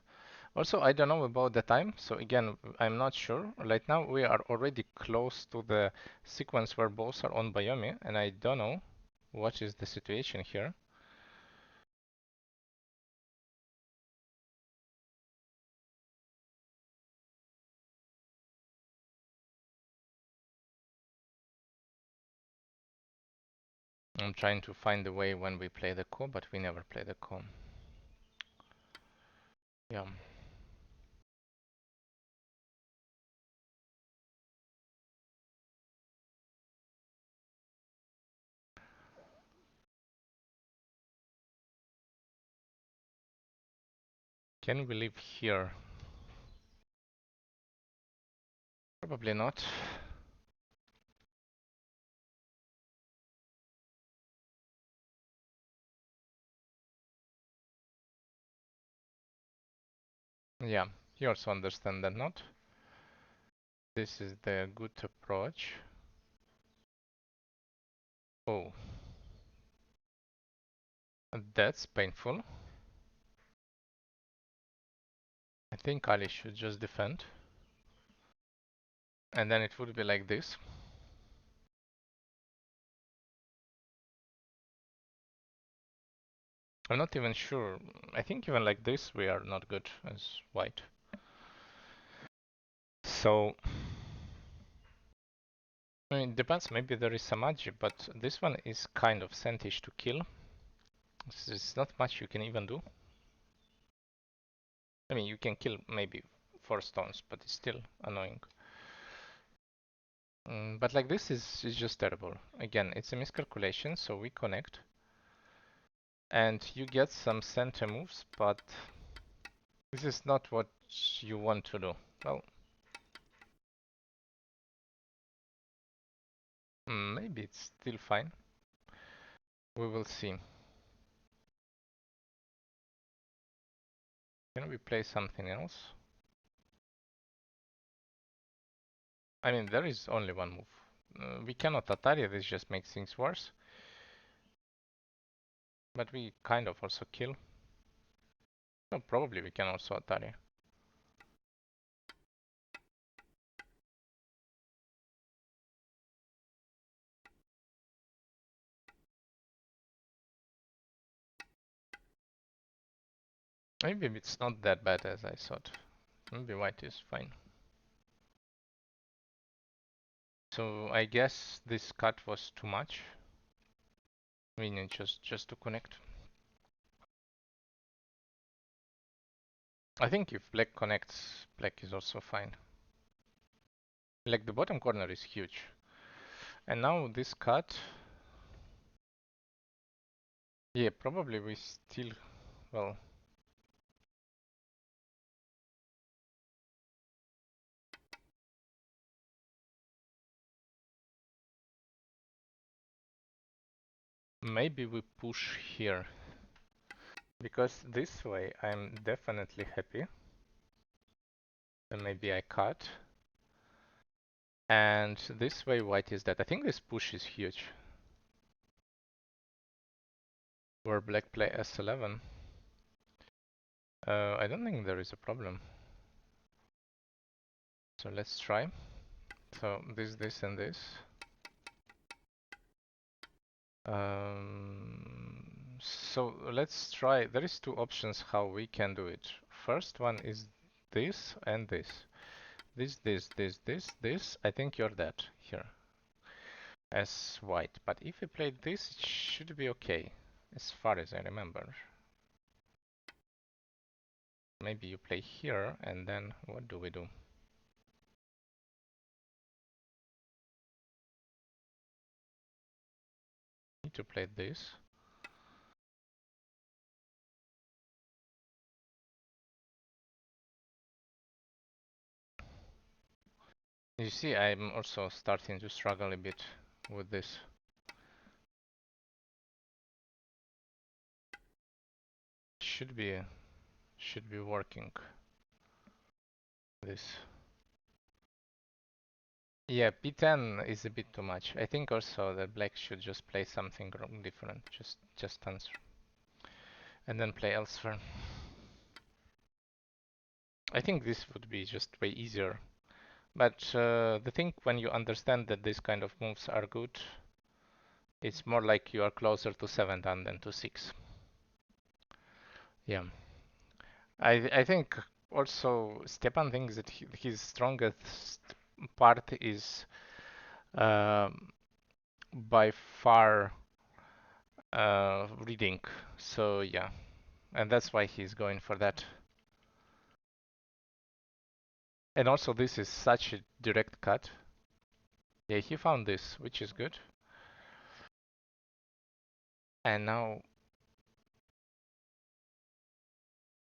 Also, I don't know about the time, so again, I'm not sure. Right now, we are already close to the sequence where both are on Bayomi, and I don't know what is the situation here. I'm trying to find the way when we play the ko, but we never play the ko. Yeah. Can we live here? Probably not. Yeah, you also understand that, not? This is the good approach. Oh, that's painful. I think Ali should just defend. And then it would be like this. I'm not even sure. I think even like this we are not good as white. So, I mean, it depends. Maybe there is some magic, but this one is kind of sentish to kill. There's not much you can even do. I mean, you can kill maybe 4 stones, but it's still annoying. But like this is just terrible. Again, it's a miscalculation, so we connect. And you get some center moves, but this is not what you want to do. Well, maybe it's still fine. We will see. Can we play something else? I mean, there is only one move. We cannot Atari, this just makes things worse. But we kind of also kill. No, probably we can also Atari. Maybe it's not that bad as I thought. Maybe white is fine. So I guess this cut was too much. We need just to connect. I think if black connects, black is also fine. Like the bottom corner is huge. And now this cut. Yeah, probably we still, well. Maybe we push here. Because this way I'm definitely happy. Then maybe I cut. And this way white is dead. I think this push is huge. Where black play S11. I don't think there is a problem. So let's try. So this and this. So let's try. There is 2 options how we can do it. First one is this and this. This. I think you're dead here as white. But if we play this, it should be okay, as far as I remember. Maybe you play here, and then what do we do? Need to play this. You see, I'm also starting to struggle a bit with this. Should be working. This. Yeah, P10 is a bit too much. I think also that black should just play something different. Just answer. And then play elsewhere. I think this would be just way easier. But the thing when you understand that these kind of moves are good, it's more like you are closer to 7 than to 6. Yeah. I think also Stjepan thinks that his strongest part is by far reading. So yeah, and that's why he's going for that. And also this is such a direct cut. Yeah, he found this, which is good. And now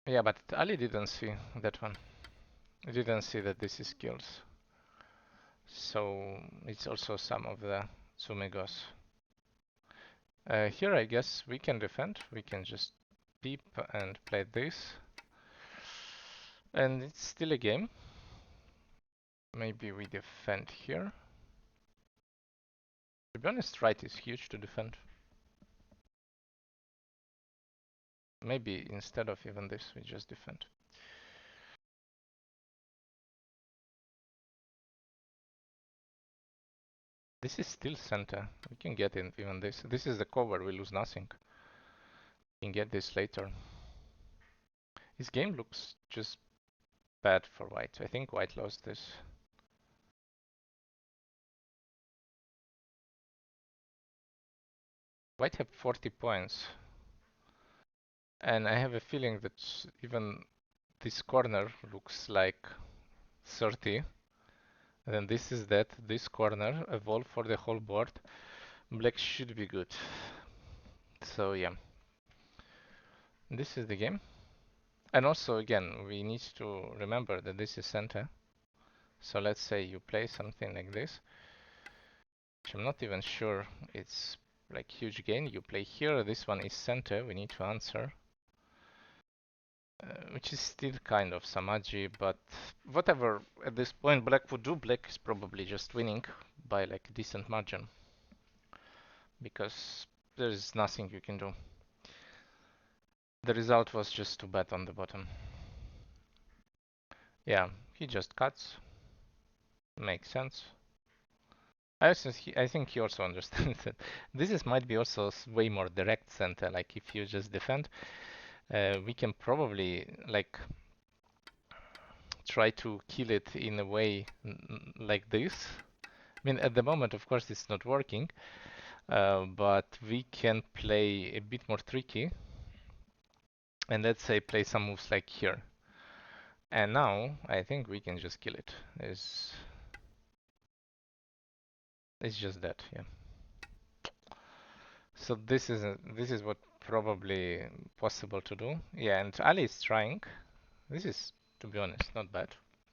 Yeah, but Ali didn't see that one. He didn't see that this is kills. So it's also some of the Sumigos. Here I guess we can defend. We can just peep and play this. And it's still a game. Maybe we defend here. To be honest, right is huge to defend. Maybe instead of even this, we just defend. This is still center. We can get in even this. This is the cover, we lose nothing. We can get this later. His game looks just bad for white. I think white lost this. White have 40 points. And I have a feeling that even this corner looks like 30. And then this is that, this corner, a wall for the whole board. Black should be good. So yeah. This is the game. And also again, we need to remember that this is center. So let's say you play something like this, which I'm not even sure it's like huge gain. You play here, this one is center, we need to answer. Which is still kind of Samaji, but whatever at this point black would do, black is probably just winning by like a decent margin. Because there is nothing you can do. The result was just to bet on the bottom. Yeah, he just cuts. Makes sense. I think he also understands that this might be also way more direct center. Like if you just defend, we can probably like try to kill it in a way like this. I mean, at the moment, of course, it's not working, but we can play a bit more tricky. And let's say play some moves like here. And now I think we can just kill it. It's just that, yeah. So this is what probably possible to do. Yeah, and Ali is trying. This is, to be honest, not bad.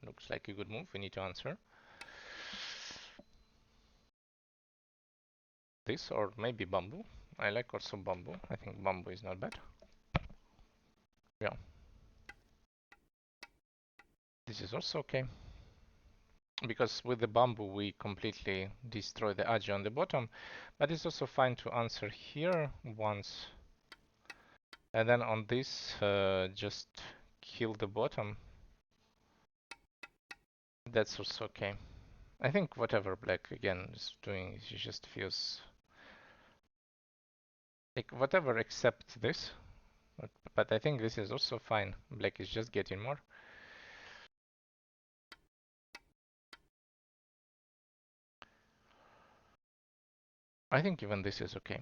Looks like a good move. We need to answer this or maybe bamboo. I like also bamboo. I think bamboo is not bad. Yeah. This is also okay. Because with the bamboo we completely destroy the Aji on the bottom. But it's also fine to answer here once. And then on this just kill the bottom. That's also okay. I think whatever black again is doing, he just feels like whatever except this. But I think this is also fine. Black is just getting more. I think even this is okay.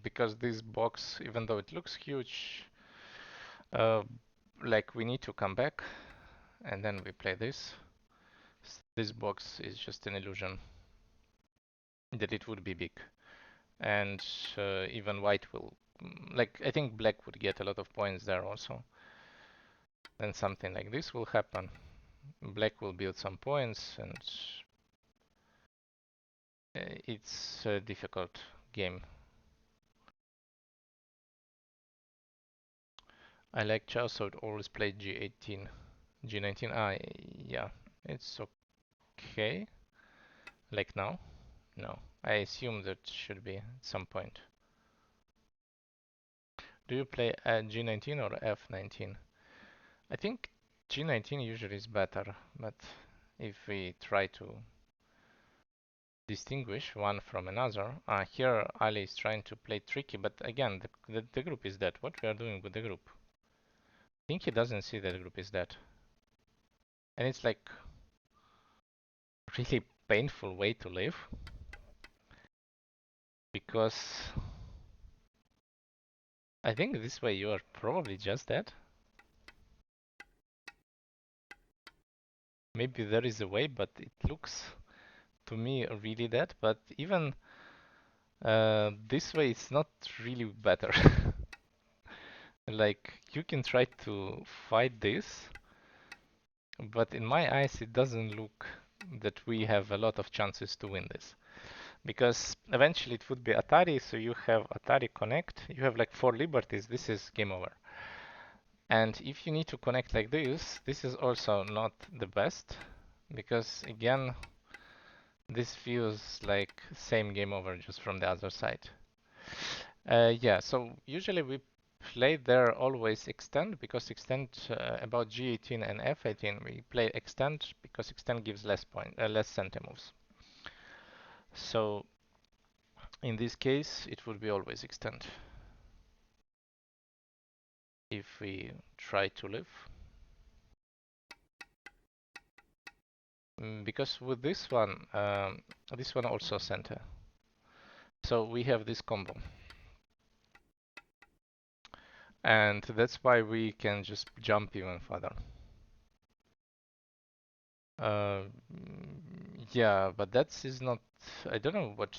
Because this box, even though it looks huge, like we need to come back and then we play this. This box is just an illusion that it would be big. And even white will, like I think black would get a lot of points there also. Then something like this will happen. Black will build some points and it's a difficult game. I like Chow, so I'd always play G18. G19, yeah, it's okay. Like now? No, I assume that should be at some point. Do you play G19 or F19? I think G19 usually is better, but if we try to distinguish one from another, here Ali is trying to play tricky, but again, the group is dead. What we are doing with the group? I think he doesn't see that the group is dead. And it's like really painful way to live because I think this way you are probably just dead. Maybe there is a way, but it looks to me really dead. But even this way it's not really better. Like, you can try to fight this, but in my eyes, it doesn't look that we have a lot of chances to win this. Because eventually it would be Atari, so you have Atari connect, you have like 4 liberties, this is game over. And if you need to connect like this is also not the best, because again, this feels like same game over just from the other side. Yeah, so usually we play there always extend, because extend about G18 and F18 we play extend because extend gives less center moves. So in this case it would be always extend if we try to live. Because with this one also center. So we have this combo. And that's why we can just jump even further. Uh, yeah, but that is not. I don't know what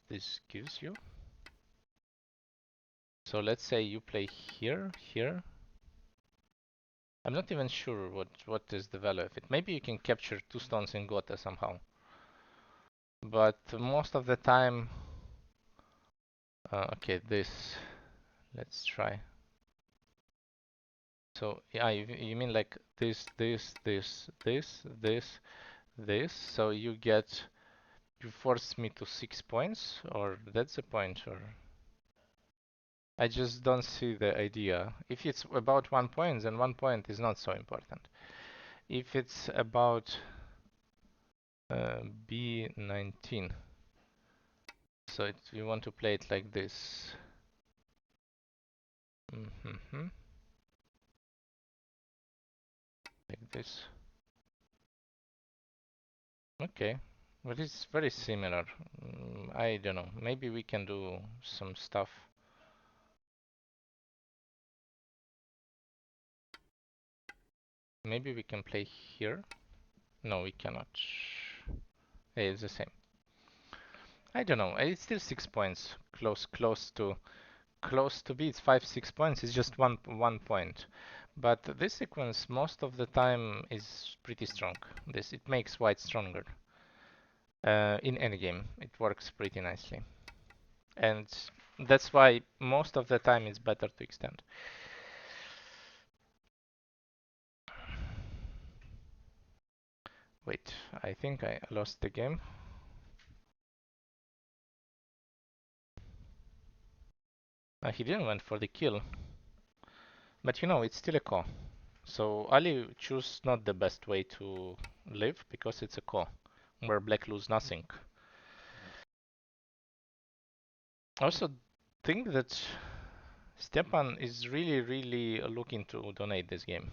this gives you. So let's say you play here, here. I'm not even sure what is the value of it. Maybe you can capture 2 stones in Gotha somehow. But most of the time, okay, this. Let's try. So yeah, you mean like this, this. So you force me to 6 points, or that's the point, or I just don't see the idea. If it's about 1 point, then 1 point is not so important. If it's about B19, so you want to play it like this. Like this. Okay, but it's very similar. I don't know. Maybe we can do some stuff. Maybe we can play here. No, we cannot. Hey, it's the same. I don't know. It's still 6 points. Close to B. It's 5-6 points. It's just one point. But this sequence most of the time is pretty strong. It makes white stronger. In any game, it works pretty nicely. And that's why most of the time it's better to extend. Wait, I think I lost the game. He didn't went for the kill. But you know, it's still a ko. So Ali choose not the best way to live because it's a ko, where black lose nothing. Also think that Stjepan is really looking to donate this game.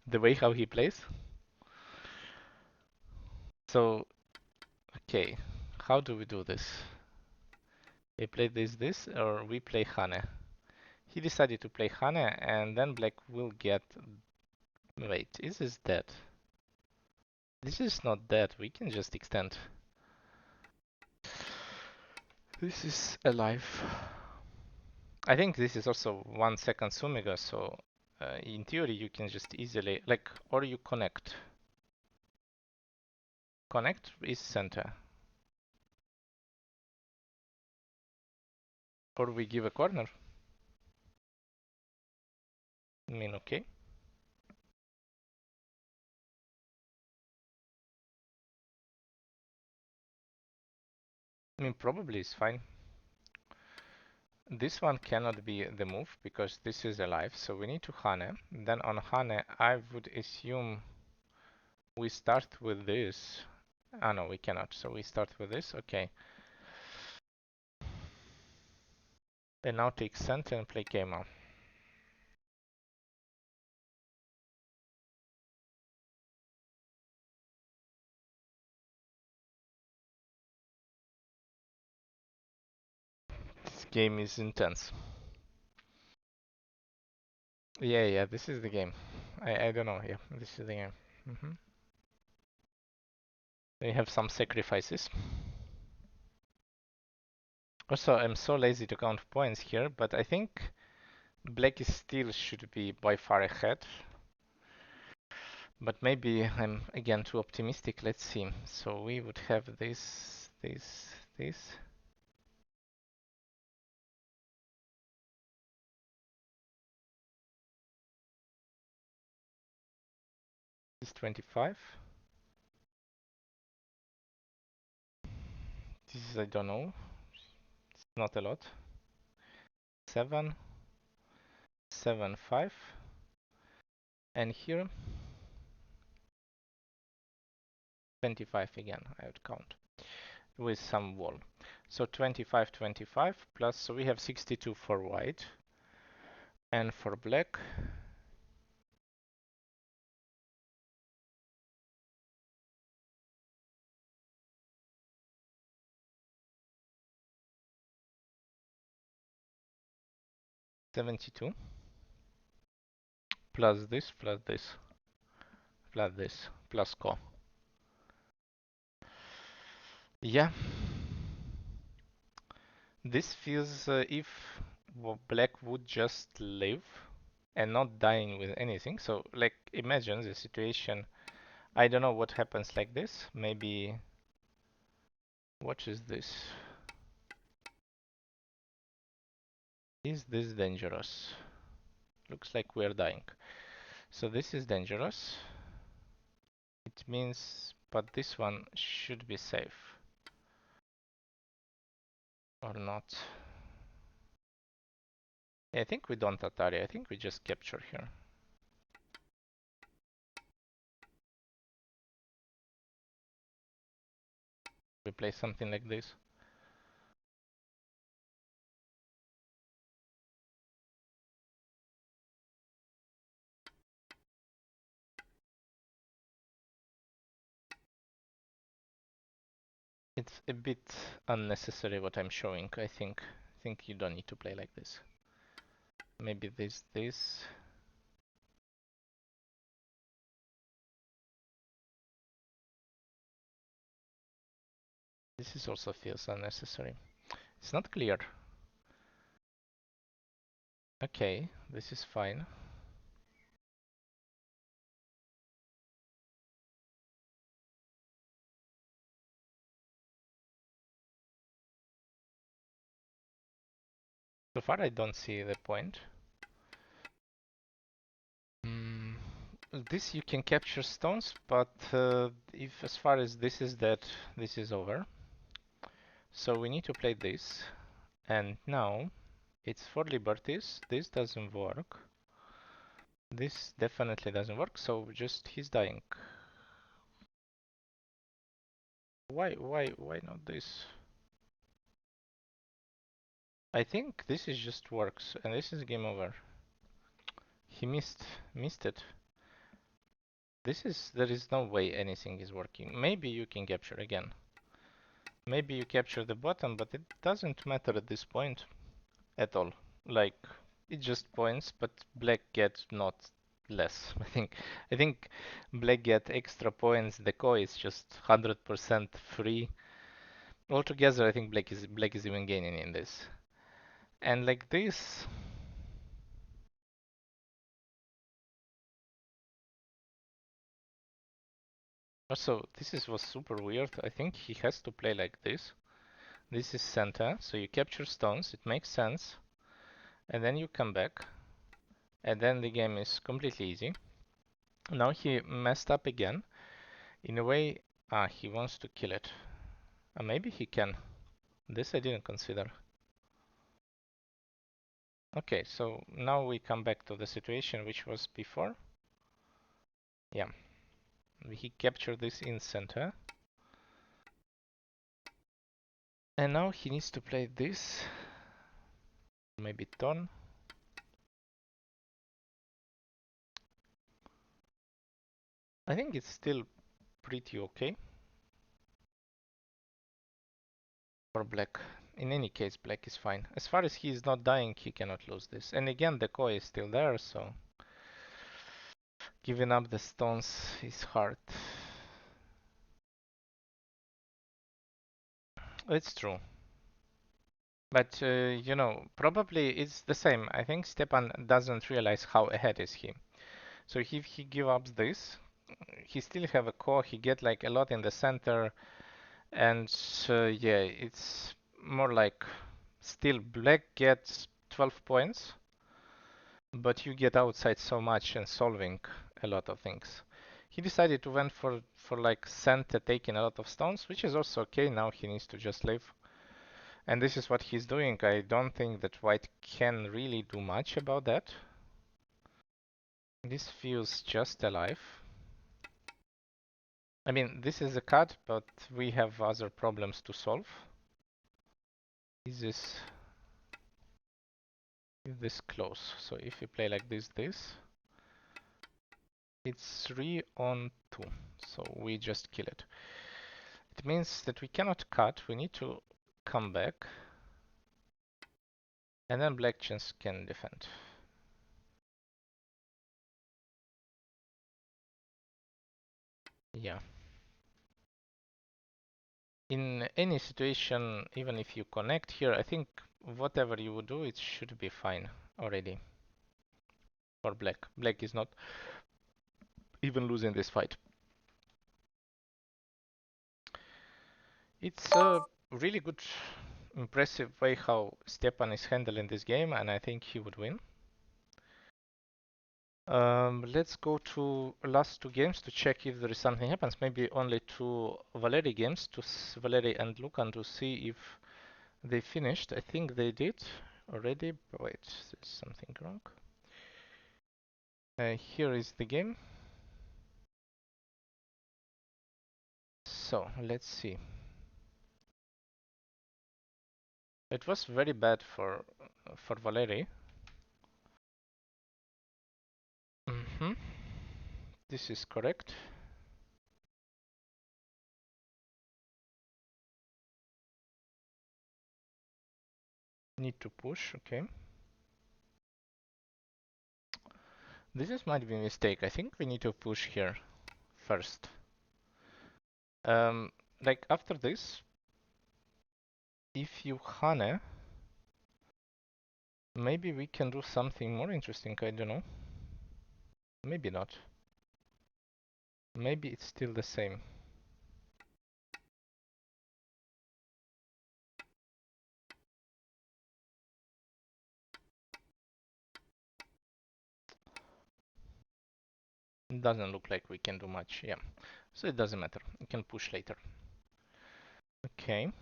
The way how he plays. So, okay, how do we do this? They play this, or we play Hane. He decided to play Hane, and then black will get... Wait, is this dead? This is not dead, we can just extend. This is alive. I think this is also 1 second Sumiga, so in theory you can just easily, like, or you connect. Connect is center. Or we give a corner. I mean, okay. I mean, probably it's fine. This one cannot be the move because this is alive, so we need to Hane. Then on Hane, I would assume we start with this. Ah, no, we cannot, so we start with this, okay. And now take center and play Keima. This game is intense. Yeah, this is the game. I don't know, yeah, this is the game. We have some sacrifices. Also, I'm so lazy to count points here, but I think Black is still should be by far ahead, but maybe I'm again too optimistic. Let's see. So we would have this. This 25. This is, I don't know, it's not a lot. 7, 7, 5. And here 25 again, I would count with some wall. So 25, 25 plus, so we have 62 for white. And for black, 72 plus this, plus this, plus this, plus co. Yeah, this feels if black would just live and not dying with anything. So like imagine the situation. I don't know what happens like this. Maybe what is this? Is this dangerous? Looks like we're dying. So this is dangerous. It means, but this one should be safe. Or not. I think we don't Atari. I think we just capture here. We play something like this. It's a bit unnecessary what I'm showing, I think. I think you don't need to play like this. Maybe this. This is also feels unnecessary. It's not clear. Okay, this is fine. So far I don't see the point. This you can capture stones, but if as far as this is dead, this is over. So we need to play this. And now it's for liberties. This doesn't work. This definitely doesn't work, so just he's dying. Why not this? I think this is just works, and this is game over. He missed it. There is no way anything is working. Maybe you can capture again. Maybe you capture the bottom, but it doesn't matter at this point at all. Like, it just points, but black get not less. I think black get extra points. The koi is just 100% free. Altogether, I think black is even gaining in this. And like this, also was super weird. I think he has to play like this. This is center, so you capture stones. It makes sense, and then you come back, and then the game is completely easy. Now he messed up again. In a way, he wants to kill it. Maybe he can. This I didn't consider. Okay, so now we come back to the situation which was before. Yeah, he captured this in center. And now he needs to play this. Maybe turn. I think it's still pretty okay for black. In any case, black is fine. As far as he is not dying, he cannot lose this. And again, the koi is still there, so giving up the stones is hard. It's true. But you know, probably it's the same. I think Stjepan doesn't realize how ahead is he. So if he give up this, he still have a core. He get like a lot in the center, and yeah, it's more like still black gets 12 points, but you get outside so much and solving a lot of things. He decided to went for like center taking a lot of stones, which is also okay. Now he needs to just live. And this is what he's doing. I don't think that white can really do much about that. This feels just alive. I mean, this is a cut, but we have other problems to solve. Is this close? So if we play like this, it's 3 on 2. So we just kill it. It means that we cannot cut. We need to come back. And then black chance can defend. Yeah. In any situation, even if you connect here, I think whatever you would do, it should be fine already for black. Black is not even losing this fight. It's a really good, impressive way how Stjepan is handling this game, and I think he would win. Let's go to last two games to check if there is something happens. Maybe only two Valerii games, to Valerii and Lukan, to see if they finished. I think they did already. Wait, there's something wrong. Here is the game. So let's see. It was very bad for Valerii. This is correct. Need to push, okay. Might be a mistake. I think we need to push here first. Like after this, if you Hane, maybe we can do something more interesting, I don't know. Maybe not. Maybe it's still the same. It doesn't look like we can do much, yeah. So it doesn't matter. We can push later. Okay.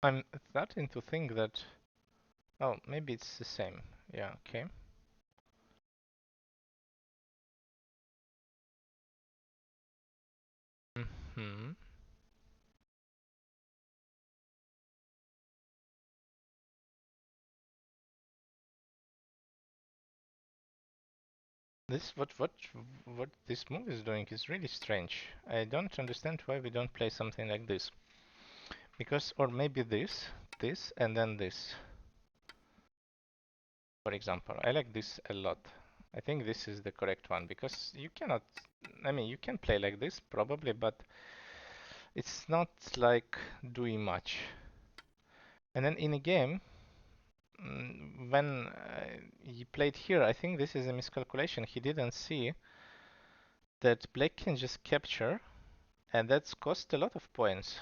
I'm starting to think that... Oh, maybe it's the same. Yeah, okay. What this move is doing is really strange. I don't understand why we don't play something like this. Because, or maybe this, and then this. For example, I like this a lot. I think this is the correct one because you cannot, I mean, you can play like this probably, but it's not like doing much. And then in a game, when he played here, I think this is a miscalculation. He didn't see that black can just capture, and that's cost a lot of points.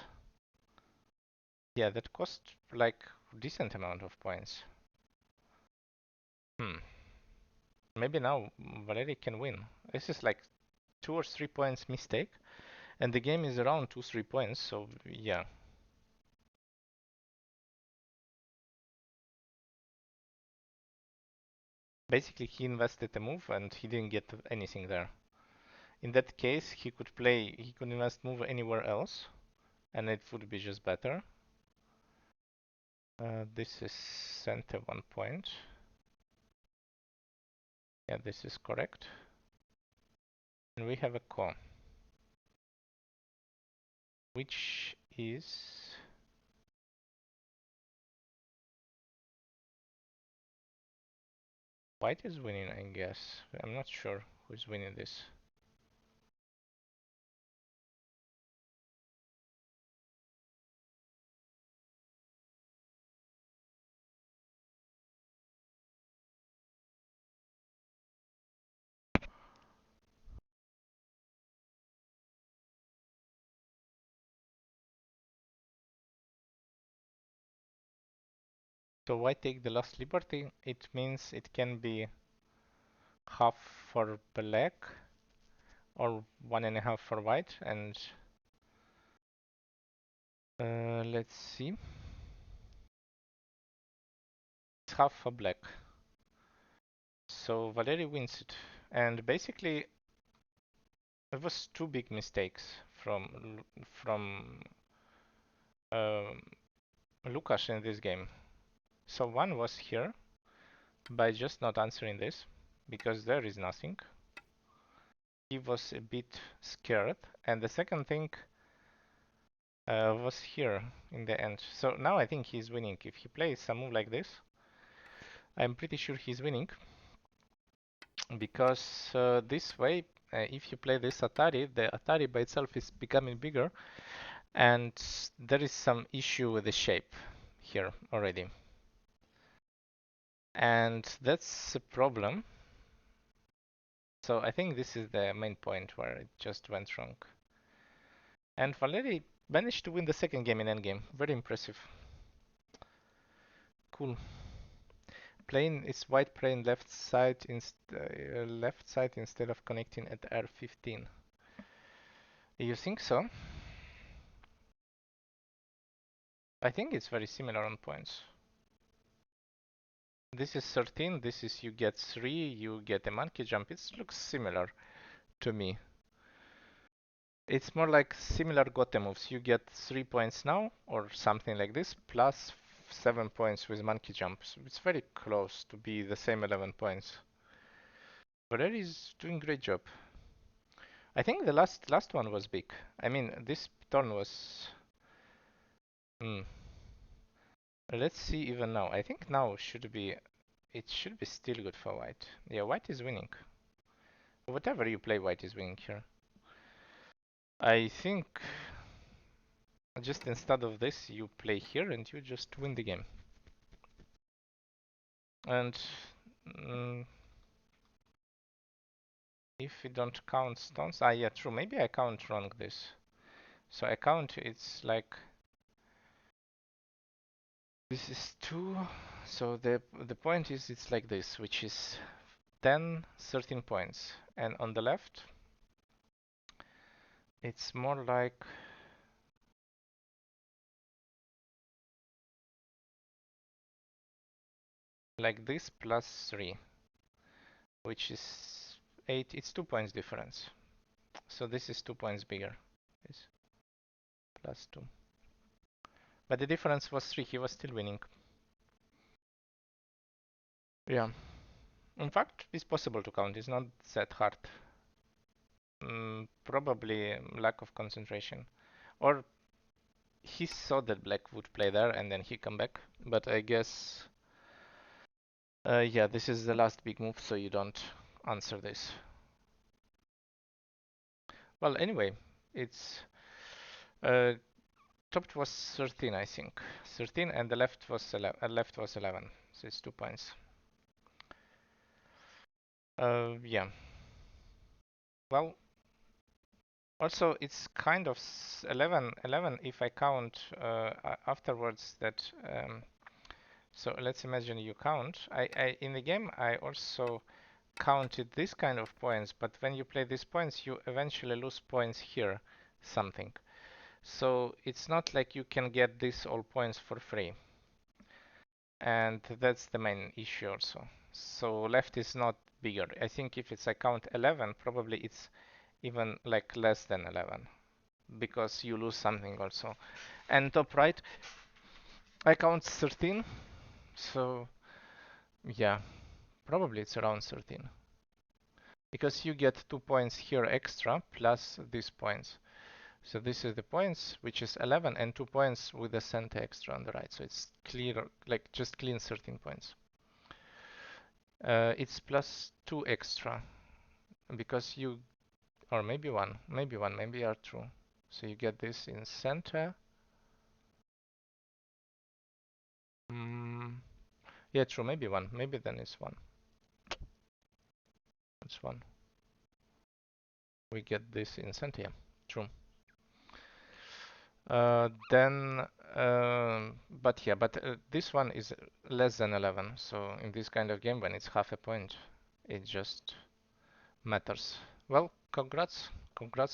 Yeah, that cost like decent amount of points. Maybe now Valerii can win. This is like 2 or 3 points mistake, and the game is around 2-3 points, so yeah. Basically, he invested a move and he didn't get anything there. In that case, he could invest move anywhere else, and it would be just better. This is center 1 point. Yeah, this is correct. And we have a core, which is White is winning, I guess. I'm not sure who's winning this. So white take the last liberty. It means it can be half for black or 1.5 for white. And let's see. It's half for black. So Valerii wins it. And basically, it was two big mistakes from um, Lukas in this game. So one was here by just not answering this because there is nothing. He was a bit scared, and the second thing was here in the end. So now I think he's winning. If he plays a move like this, I'm pretty sure he's winning because this way, if you play this Atari, the Atari by itself is becoming bigger, and there is some issue with the shape here already. And that's a problem. So I think this is the main point where it just went wrong. And Valerii managed to win the second game in endgame. Very impressive. Cool. Playing is white playing left side instead of connecting at R15. You think so? I think it's very similar on points. This is 13, this is you get 3, you get a monkey jump. It looks similar to me. It's more like similar Gote moves. You get 3 points now, or something like this, plus 7 points with monkey jumps. It's very close to be the same 11 points. Valerii is doing great job. I think the last one was big. I mean, this turn was. Let's see even now. I think now should be. It should be still good for white. Yeah, white is winning. Whatever you play, white is winning here. I think just instead of this, you play here and you just win the game. And if we don't count stones, yeah, true. Maybe I count wrong this. So I count it's like this is 2. So the point is it's like this, which is 10, 13 points. And on the left, it's more like this plus 3, which is 8. It's 2 points difference. So this is 2 points bigger. This plus 2. But the difference was 3. He was still winning. Yeah. In fact, it's possible to count. It's not that hard. Probably lack of concentration. Or he saw that black would play there and then he come back. But I guess, yeah, this is the last big move, so you don't answer this. Well, anyway, it's top was 13, I think. 13, and the left was 11. So it's 2 points. Yeah. Well, also it's kind of 11 if I count afterwards that. So let's imagine you count. In the game I also counted this kind of points, but when you play these points, you eventually lose points here, something. So it's not like you can get these all points for free. And that's the main issue also. So left is not bigger. I think if it's I count 11, probably it's even like less than 11 because you lose something also. And top right, I count 13. So yeah, probably it's around 13. Because you get 2 points here extra plus these points. So this is the points, which is 11, and 2 points with the center extra on the right. So it's clear, like just clean 13 points. It's +2 extra because you, or maybe you are true. So you get this in center. Mm, yeah, true. Maybe one. Maybe then it's one. It's one. We get this in center. Yeah, true. Then, but this one is less than 11. So in this kind of game, when it's half a point, it just matters. Well, congrats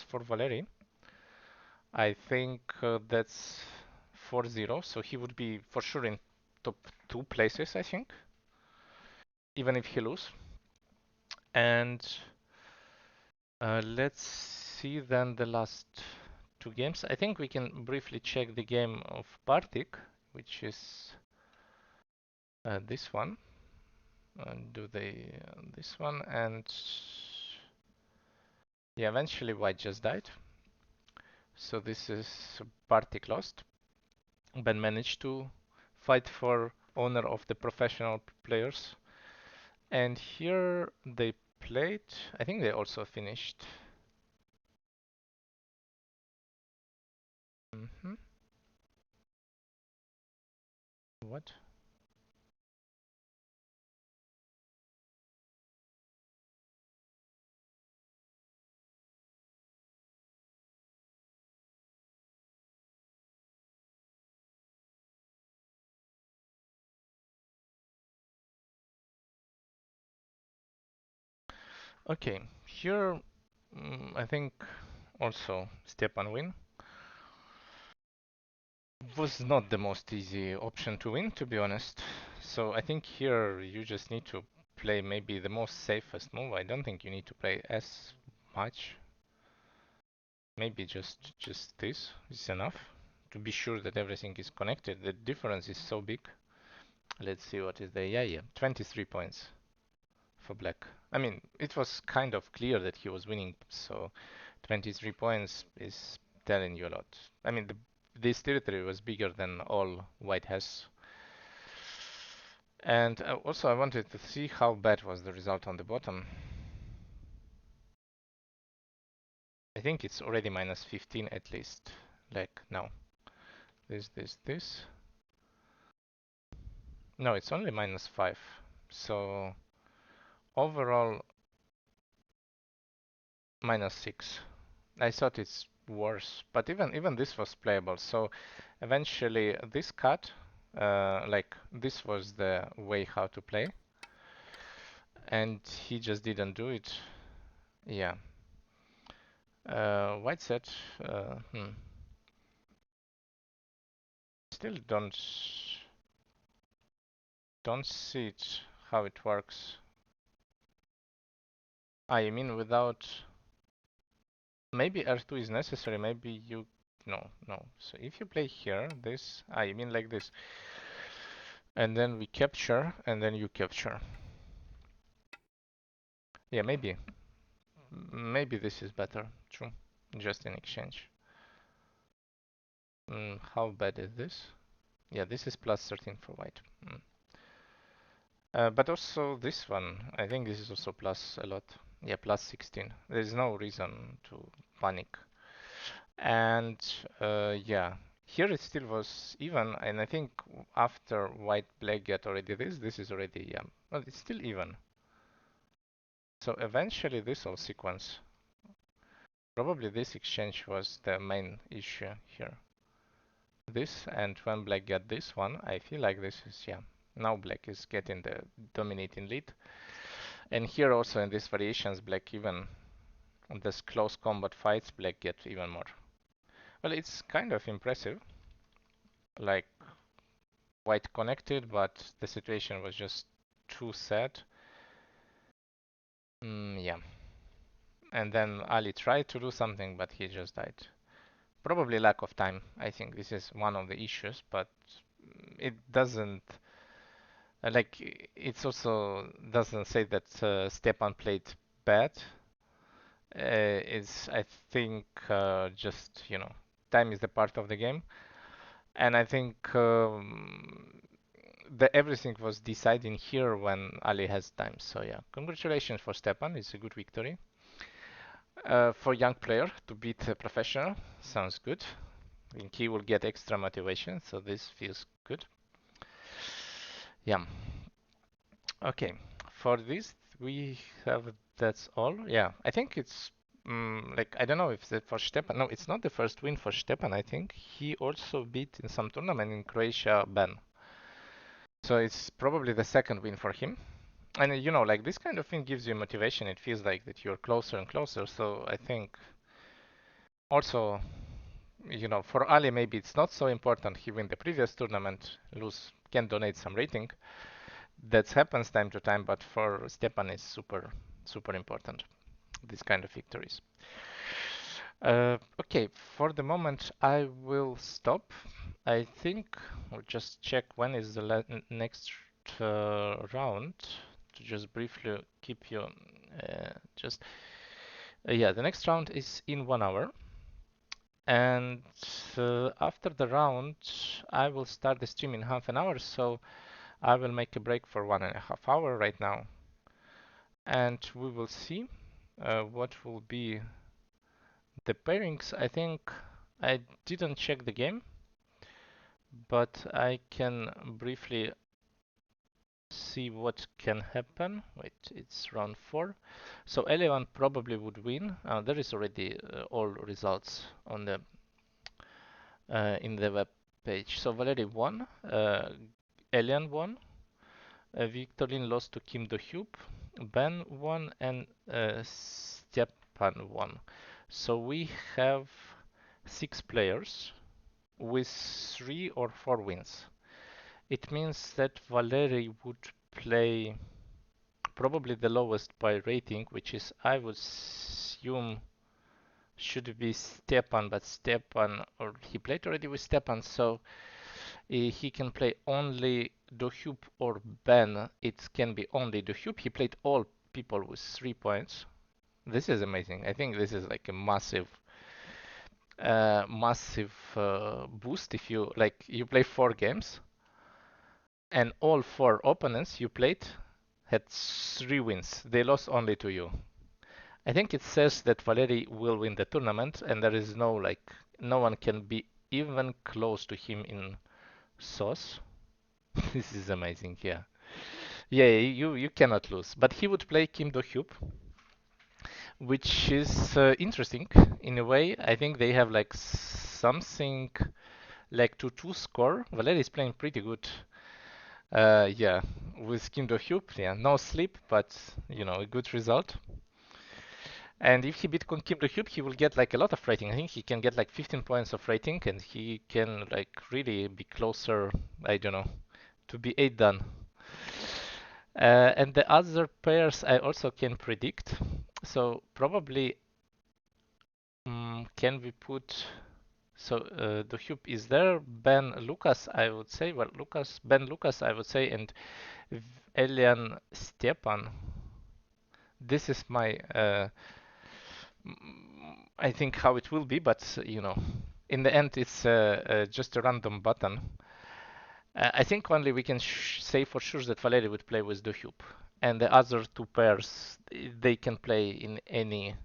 for Valerii. I think that's 4-0, so he would be for sure in top two places, I think, even if he lose. And let's see then the last two games. I think we can briefly check the game of Bartik, which is this one. Do they this one? And yeah, eventually White just died. So this is Bartik lost. Ben managed to fight for honor of the professional players. And here they played. I think they also finished. Hmm. What? Okay, here I think also Stjepan win was not the most easy option to win, to be honest. So I think here you just need to play maybe the most safest move. I don't think you need to play as much. Maybe just this is enough to be sure that everything is connected. The difference is so big. Let's see what is the, yeah, 23 points for black. I mean, it was kind of clear that he was winning, so 23 points is telling you a lot. I mean, this territory was bigger than all white has. And also I wanted to see how bad was the result on the bottom. I think it's already minus 15 at least. Like, no. This. No, it's only minus 5. So overall, minus 6. I thought it's worse, but even this was playable. So eventually, this cut, like this was the way how to play, and he just didn't do it. Yeah. White said, uh, hmm, still don't see it how it works. Ah, you mean without? Maybe R2 is necessary. Maybe you. No. So if you play here, this. Ah, you mean like this. And then we capture, and then you capture. Yeah, maybe. Maybe this is better. True. Just in exchange. How bad is this? Yeah, this is plus 13 for white. But also this one, I think this is also plus a lot. Yeah, plus 16. There's no reason to panic. And yeah, here it still was even, and I think after white black get already this is already, yeah, well, it's still even. So eventually this whole sequence, probably this exchange was the main issue here. This, and when black get this one, I feel like this is, yeah, now black is getting the dominating lead. And here also in these variations, black even on this close combat fights, black get even more. Well, it's kind of impressive. Like white connected, but the situation was just too sad. Yeah. And then Ali tried to do something, but he just died. Probably lack of time. I think this is one of the issues, but it doesn't like it's also doesn't say that Stjepan played bad. It's I think just time is the part of the game, and I think everything was deciding here when Ali has time. So yeah, congratulations for Stjepan. It's a good victory. For young player to beat a professional sounds good. I think he will get extra motivation, so this feels good. Yeah. Okay. For this we have that's all. Yeah, I think it's like I don't know if that for Stjepan. No, it's not the first win for Stjepan. I think he also beat in some tournament in Croatia Ben. So it's probably the second win for him. And you know, like this kind of thing gives you motivation. It feels like that you're closer and closer. So I think also, you know, for Ali maybe it's not so important. He win the previous tournament, lose, can donate some rating. That happens time to time, but for Stjepan it's super important. These kind of victories. Okay, for the moment I will stop. I think I'll just check when is the next round to just briefly keep you just yeah, the next round is in 1 hour, and after the round I will start the stream in half an hour, so I will make a break for 1.5 hours right now, and we will see what will be the pairings. I think I didn't check the game, but I can briefly see what can happen. Wait, it's round 4. So L1 probably would win. There is already all results on the in the web page. So Valerii won, Elian won, Victorine lost to Kim Do-hyuk, Ben won, and Stjepan won. So we have 6 players with 3 or 4 wins. It means that Valerii would play probably the lowest by rating, which is, I would assume, should be Stjepan, but Stjepan, or he played already with Stjepan, so he can play only Do-hyuk or Ben. It can be only Do-hyuk. He played all people with 3 points. This is amazing. I think this is like a massive boost if you like you play 4 games and all 4 opponents you played had 3 wins. They lost only to you. I think it says that Valerii will win the tournament, and there is no one can be even close to him in sauce. This is amazing, yeah. Yeah, you cannot lose. But he would play Kim Do-hyuk, which is interesting in a way. I think they have like something like 2-2 score. Valerii is playing pretty good. Yeah, with Kim Do-hyuk, yeah, no sleep, but you know, a good result. And if he beat Kim Do-hyuk, he will get like a lot of rating. I think he can get like 15 points of rating, and he can like really be closer, I don't know, to be 8 done. And the other pairs I also can predict. So probably can we put so Do-hyuk is there, Ben Lukas I would say, well Ben Lukas I would say, and Elian Stjepan. This is my I think how it will be, but you know, in the end it's just a random button. I think only we can say for sure that Valerii would play with Do-hyuk, and the other 2 pairs they can play in any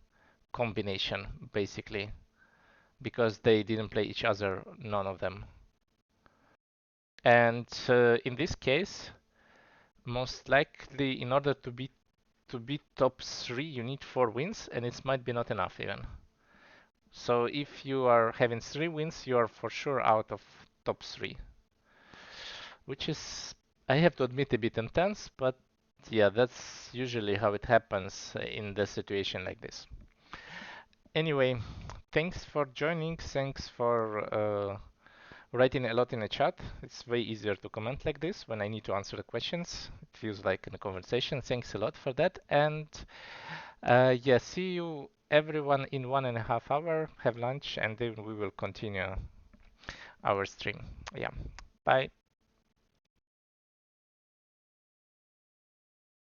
combination basically, because they didn't play each other, none of them. And in this case, most likely, in order to beat top 3, you need 4 wins, and it might be not enough even. So if you are having 3 wins, you are for sure out of top 3, which is, I have to admit, a bit intense, but yeah, that's usually how it happens in the situation like this. Anyway, thanks for joining. Thanks for writing a lot in the chat. It's way easier to comment like this when I need to answer the questions. It feels like in a conversation. Thanks a lot for that. And yeah, see you everyone in 1.5 hours. Have lunch, and then we will continue our stream. Yeah, bye.